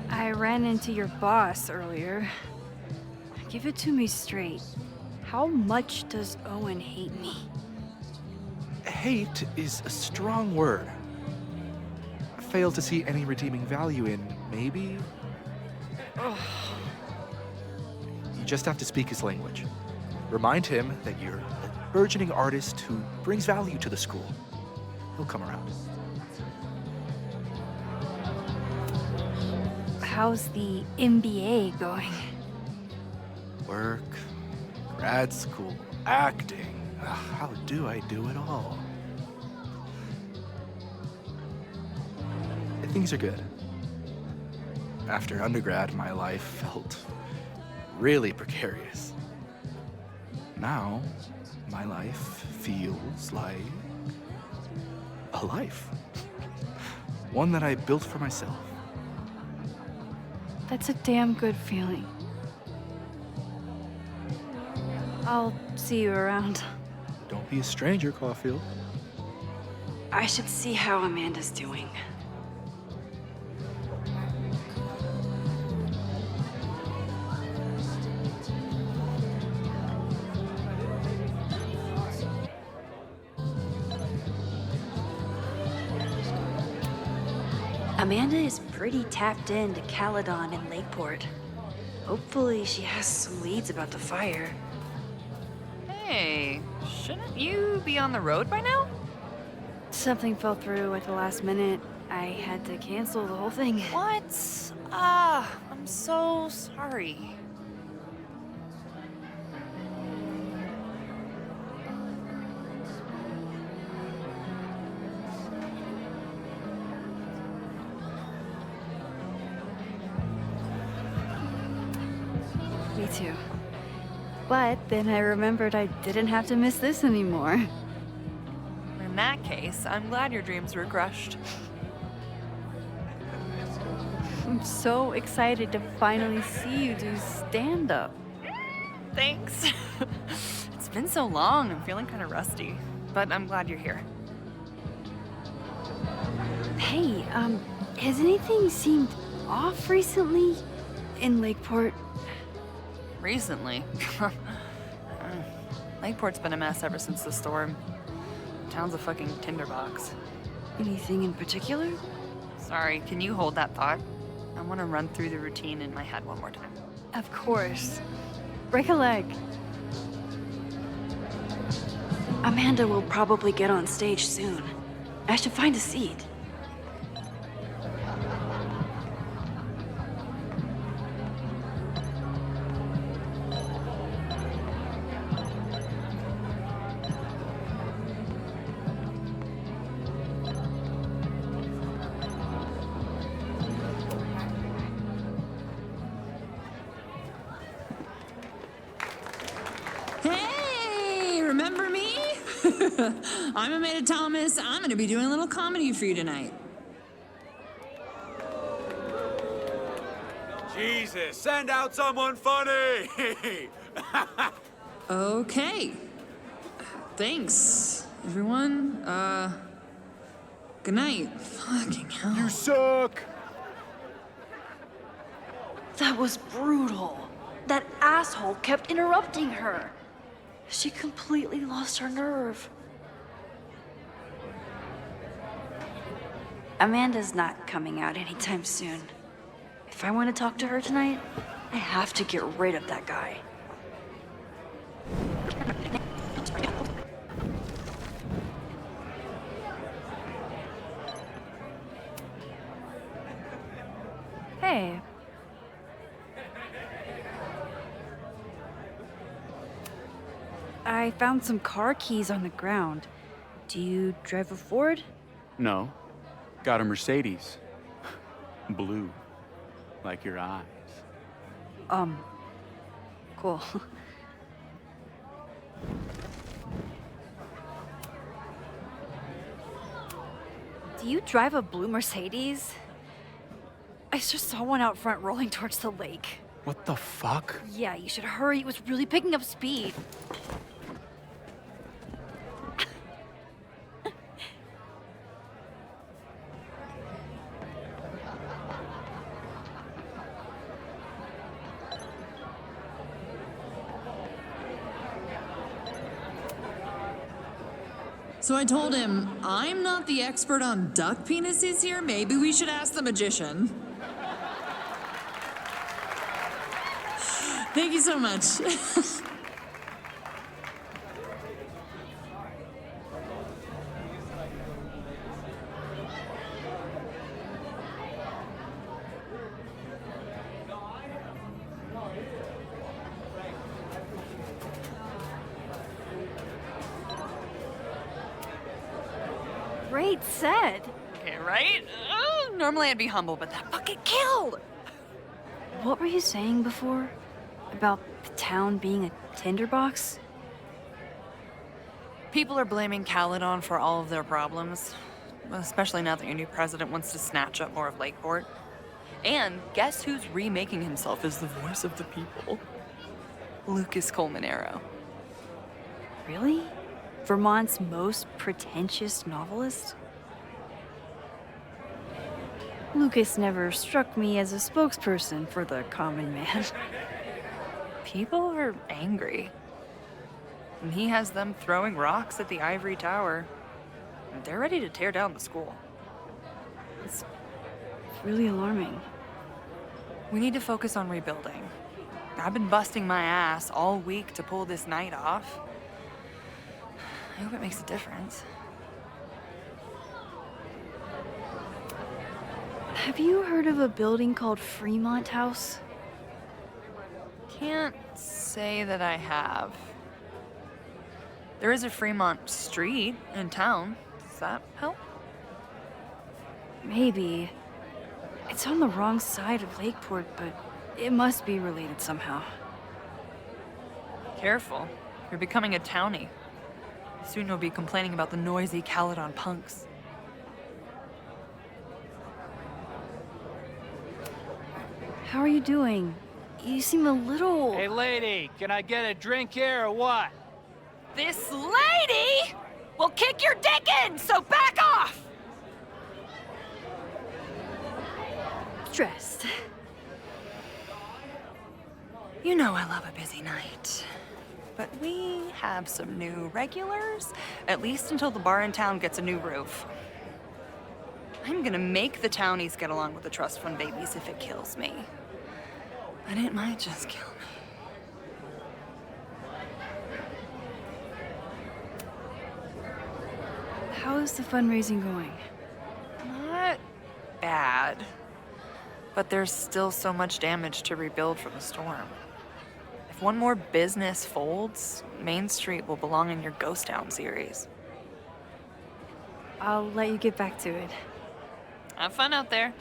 I ran into your boss earlier. Give it to me straight. How much does Owen hate me? Hate is a strong word. Fail to see any redeeming value in, maybe? You just have to speak his language. Remind him that you're a burgeoning artist who brings value to the school. He'll come around. How's the MBA going? Work, grad school, acting. How do I do it all? Things are good. After undergrad, my life felt really precarious. Now, my life feels like a life. One that I built for myself. That's a damn good feeling. I'll see you around. Don't be a stranger, Caulfield. I should see how Amanda's doing. Amanda is pretty tapped into Caledon and Lakeport. Hopefully she has some leads about the fire. Hey, shouldn't you be on the road by now? Something fell through at the last minute. I had to cancel the whole thing. What? I'm so sorry. Me too. But then I remembered I didn't have to miss this anymore. In that case, I'm glad your dreams were crushed. I'm so excited to finally see you do stand-up. Thanks. It's been so long, I'm feeling kind of rusty. But I'm glad you're here. Hey, has anything seemed off recently in Lakeport? Recently? Lakeport's been a mess ever since the storm. Town's a fucking tinderbox. Anything in particular? Sorry, can you hold that thought? I want to run through the routine in my head one more time. Of course. Break a leg. Amanda will probably get on stage soon. I should find a seat. Hey, remember me? I'm Amanda Thomas. I'm gonna be doing a little comedy for you tonight. Jesus, send out someone funny! Okay. Thanks, everyone. Good night. Fucking hell. You suck! That was brutal. That asshole kept interrupting her. She completely lost her nerve. Amanda's not coming out anytime soon. If I want to talk to her tonight, I have to get rid of that guy. Hey. I found some car keys on the ground. Do you drive a Ford? No. Got a Mercedes. Blue. Like your eyes. Cool. Do you drive a blue Mercedes? I just saw one out front rolling towards the lake. What the fuck? Yeah, you should hurry. It was really picking up speed. So I told him, I'm not the expert on duck penises here. Maybe we should ask the magician. Thank you so much. Great set. Okay, right? Normally I'd be humble, but that fucking killed! What were you saying before? About the town being a tinderbox? People are blaming Caledon for all of their problems, especially now that your new president wants to snatch up more of Lakeport. And guess who's remaking himself as the voice of the people? Lucas Colmenero. Really? Vermont's most pretentious novelist? Lucas never struck me as a spokesperson for the common man. People are angry. And he has them throwing rocks at the Ivory Tower. And they're ready to tear down the school. It's really alarming. We need to focus on rebuilding. I've been busting my ass all week to pull this night off. I hope it makes a difference. Have you heard of a building called Fremont House? Can't say that I have. There is a Fremont Street in town. Does that help? Maybe. It's on the wrong side of Lakeport, but it must be related somehow. Careful. You're becoming a townie. Soon you'll be complaining about the noisy Caledon punks. How are you doing? You seem a little... Hey, lady, can I get a drink here or what? This lady will kick your dick in, so back off! Stressed. You know I love a busy night. But we have some new regulars, at least until the bar in town gets a new roof. I'm gonna make the townies get along with the trust fund babies if it kills me. But it might just kill me. How is the fundraising going? Not bad. But there's still so much damage to rebuild from the storm. If one more business folds, Main Street will belong in your Ghost Town series. I'll let you get back to it. Have fun out there.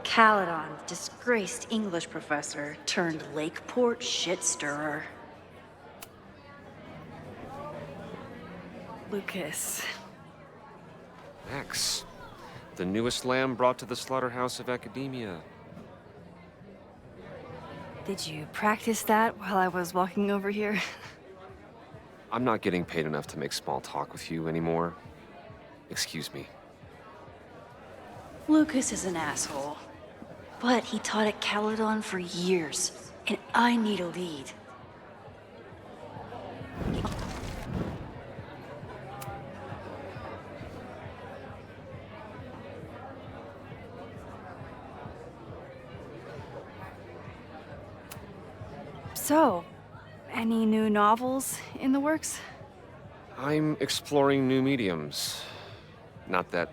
Caledon, disgraced English professor turned Lakeport shit stirrer. Lucas. Max, the newest lamb brought to the slaughterhouse of academia. Did you practice that while I was walking over here? I'm not getting paid enough to make small talk with you anymore. Excuse me. Lucas is an asshole. But he taught at Caledon for years, and I need a lead. So, any new novels in the works? I'm exploring new mediums. Not that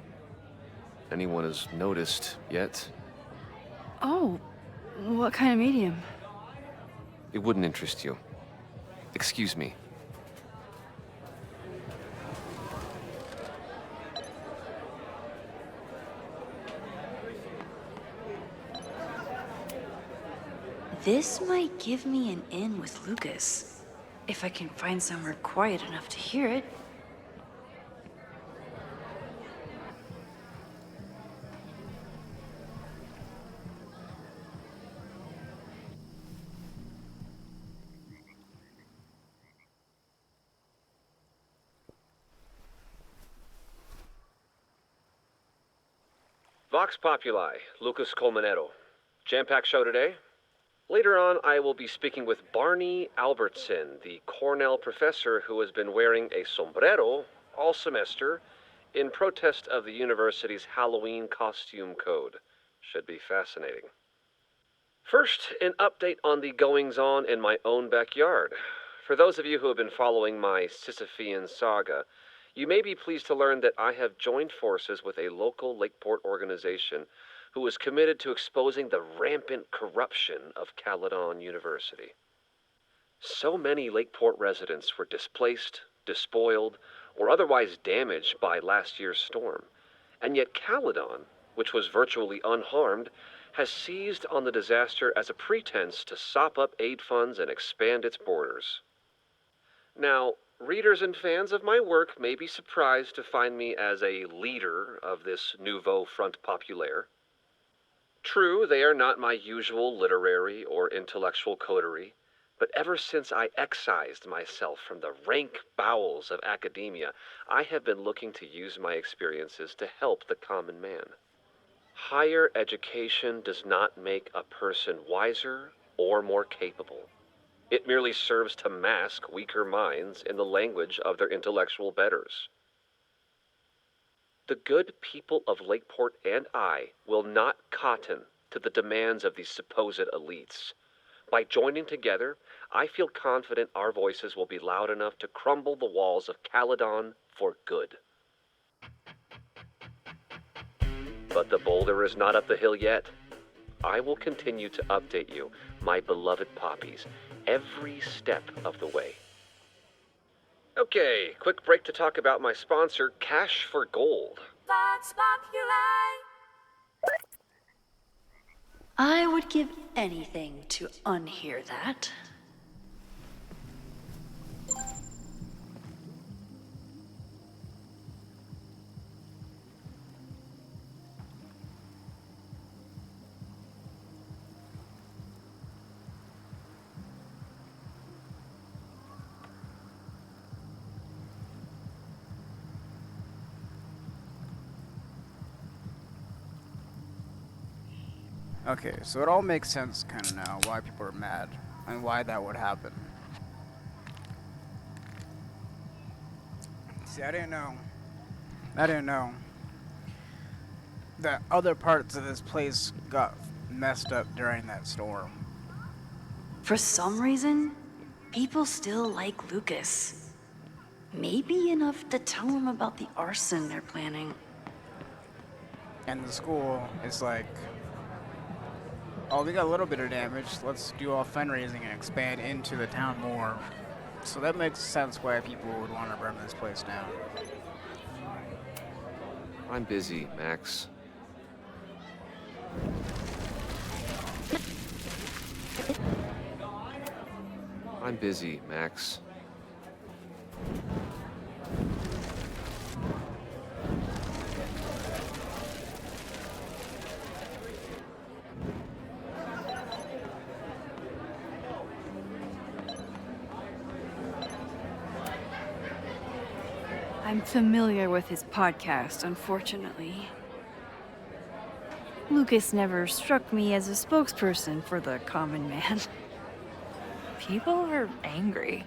anyone has noticed yet. Oh, what kind of medium? It wouldn't interest you. Excuse me. This might give me an in with Lucas, if I can find somewhere quiet enough to hear it. Vox Populi, Lucas Colmenero. Jam-packed show today? Later on, I will be speaking with Barney Albertson, the Cornell professor who has been wearing a sombrero all semester in protest of the university's Halloween costume code. Should be fascinating. First, an update on the goings-on in my own backyard. For those of you who have been following my Sisyphean saga, you may be pleased to learn that I have joined forces with a local Lakeport organization who is committed to exposing the rampant corruption of Caledon University. So many Lakeport residents were displaced, despoiled, or otherwise damaged by last year's storm, and yet Caledon, which was virtually unharmed, has seized on the disaster as a pretense to sop up aid funds and expand its borders. Now, readers and fans of my work may be surprised to find me as a leader of this nouveau front populaire. True, they are not my usual literary or intellectual coterie, but ever since I excised myself from the rank bowels of academia, I have been looking to use my experiences to help the common man. Higher education does not make a person wiser or more capable. It merely serves to mask weaker minds in the language of their intellectual betters. The good people of Lakeport and I will not cotton to the demands of these supposed elites. By joining together, I feel confident our voices will be loud enough to crumble the walls of Caledon for good. But the boulder is not up the hill yet. I will continue to update you, my beloved poppies, every step of the way. Okay, quick break to talk about my sponsor, Cash for Gold. Vox Populi! I would give anything to unhear that. Okay, so it all makes sense kind of now, why people are mad, and why that would happen. See, I didn't know that other parts of this place got messed up during that storm. For some reason, people still like Lucas. Maybe enough to tell him about the arson they're planning. And the school is like, oh, we got a little bit of damage. Let's do all fundraising and expand into the town more. So that makes sense why people would want to burn this place down. I'm busy, Max. I'm busy, Max. I'm familiar with his podcast, unfortunately. Lucas never struck me as a spokesperson for the common man. People are angry.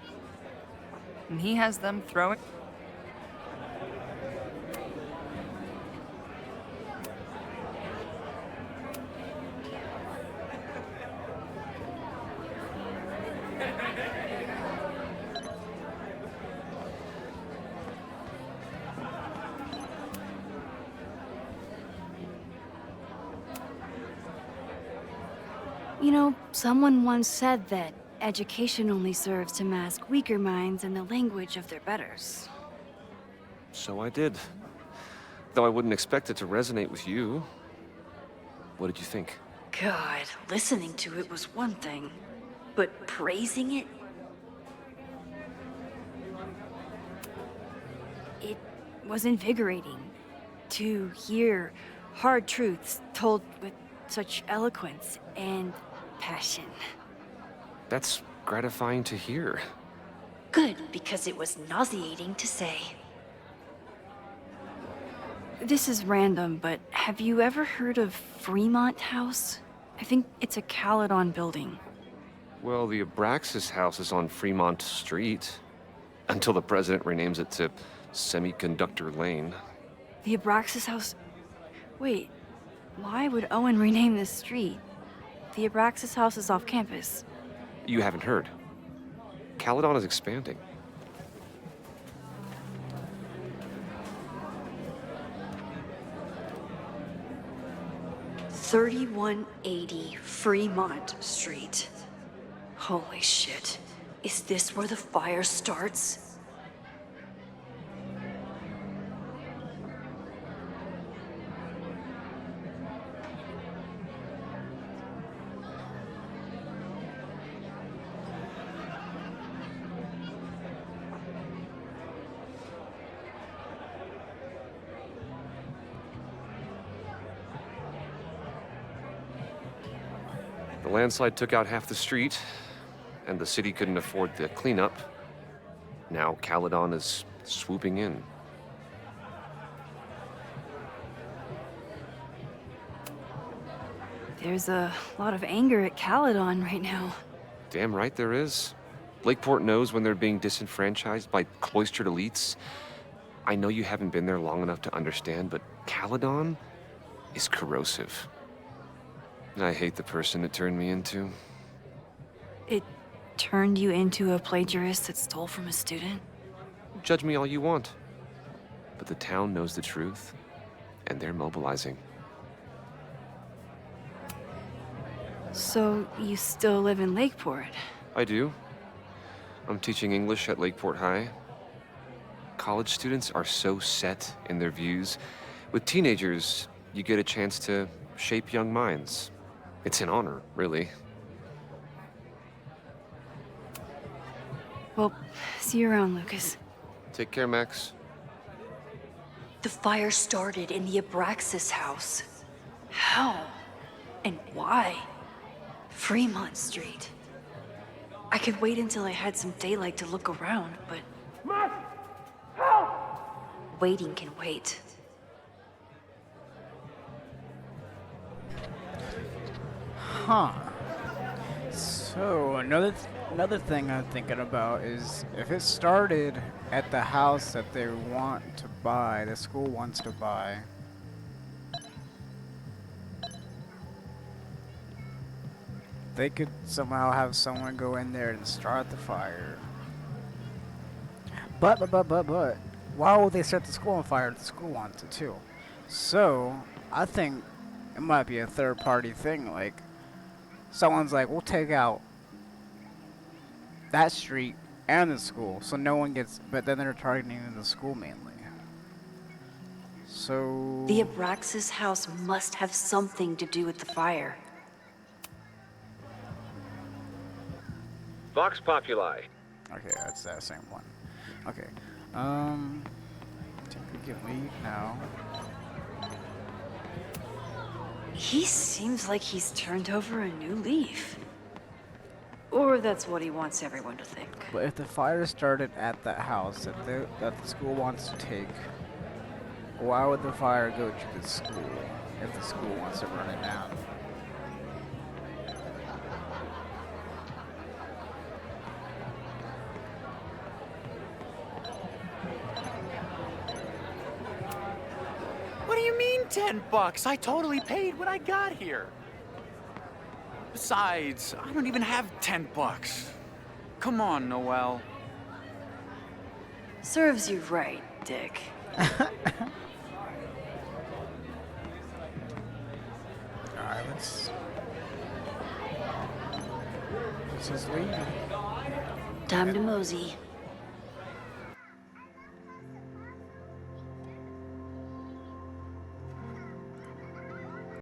And he has them throwing. You know, someone once said that education only serves to mask weaker minds in the language of their betters. So I did. Though I wouldn't expect it to resonate with you. What did you think? God, listening to it was one thing, but praising it? It was invigorating to hear hard truths told with such eloquence and passion. That's gratifying to hear. Good, because it was nauseating to say. This is random, but have you ever heard of Fremont House? I think it's a Caledon building. Well, the Abraxas house is on Fremont Street. Until the president renames it to Semiconductor Lane. The Abraxas House? Wait, why would Owen rename this street? The Abraxas House is off campus. You haven't heard. Caledon is expanding. $3180 Fremont Street. Holy shit. Is this where the fire starts? The landslide took out half the street, and the city couldn't afford the cleanup. Now Caledon is swooping in. There's a lot of anger at Caledon right now. Damn right there is. Lakeport knows when they're being disenfranchised by cloistered elites. I know you haven't been there long enough to understand, but Caledon is corrosive. And I hate the person it turned me into. It turned you into a plagiarist that stole from a student? Judge me all you want. But the town knows the truth, and they're mobilizing. So you still live in Lakeport? I do. I'm teaching English at Lakeport High. College students are so set in their views. With teenagers, you get a chance to shape young minds. It's an honor, really. Well, see you around, Lucas. Take care, Max. The fire started in the Abraxas house. How? And why? Fremont Street. I could wait until I had some daylight to look around, but... Max! Help! Waiting can wait. Huh. So another thing I'm thinking about is if it started at the house that they want to buy, the school wants to buy. They could somehow have someone go in there and start the fire. But, why would they set the school on fire if the school wants to too? So, I think it might be a third party thing, like, someone's like, we'll take out that street and the school, so no one gets, but then they're targeting the school mainly. So... The Abraxas house must have something to do with the fire. Vox Populi. Okay, that's that same one. Okay, think we can leave now. He seems like he's turned over a new leaf. Or that's what he wants everyone to think. But if the fire started at that house that the school wants to take, why would the fire go to the school if the school wants to burn it down? What do you mean $10? I totally paid when I got here. Besides, I don't even have $10. Come on, Noel. Serves you right, Dick. Alright, let's just leave. Time to mosey.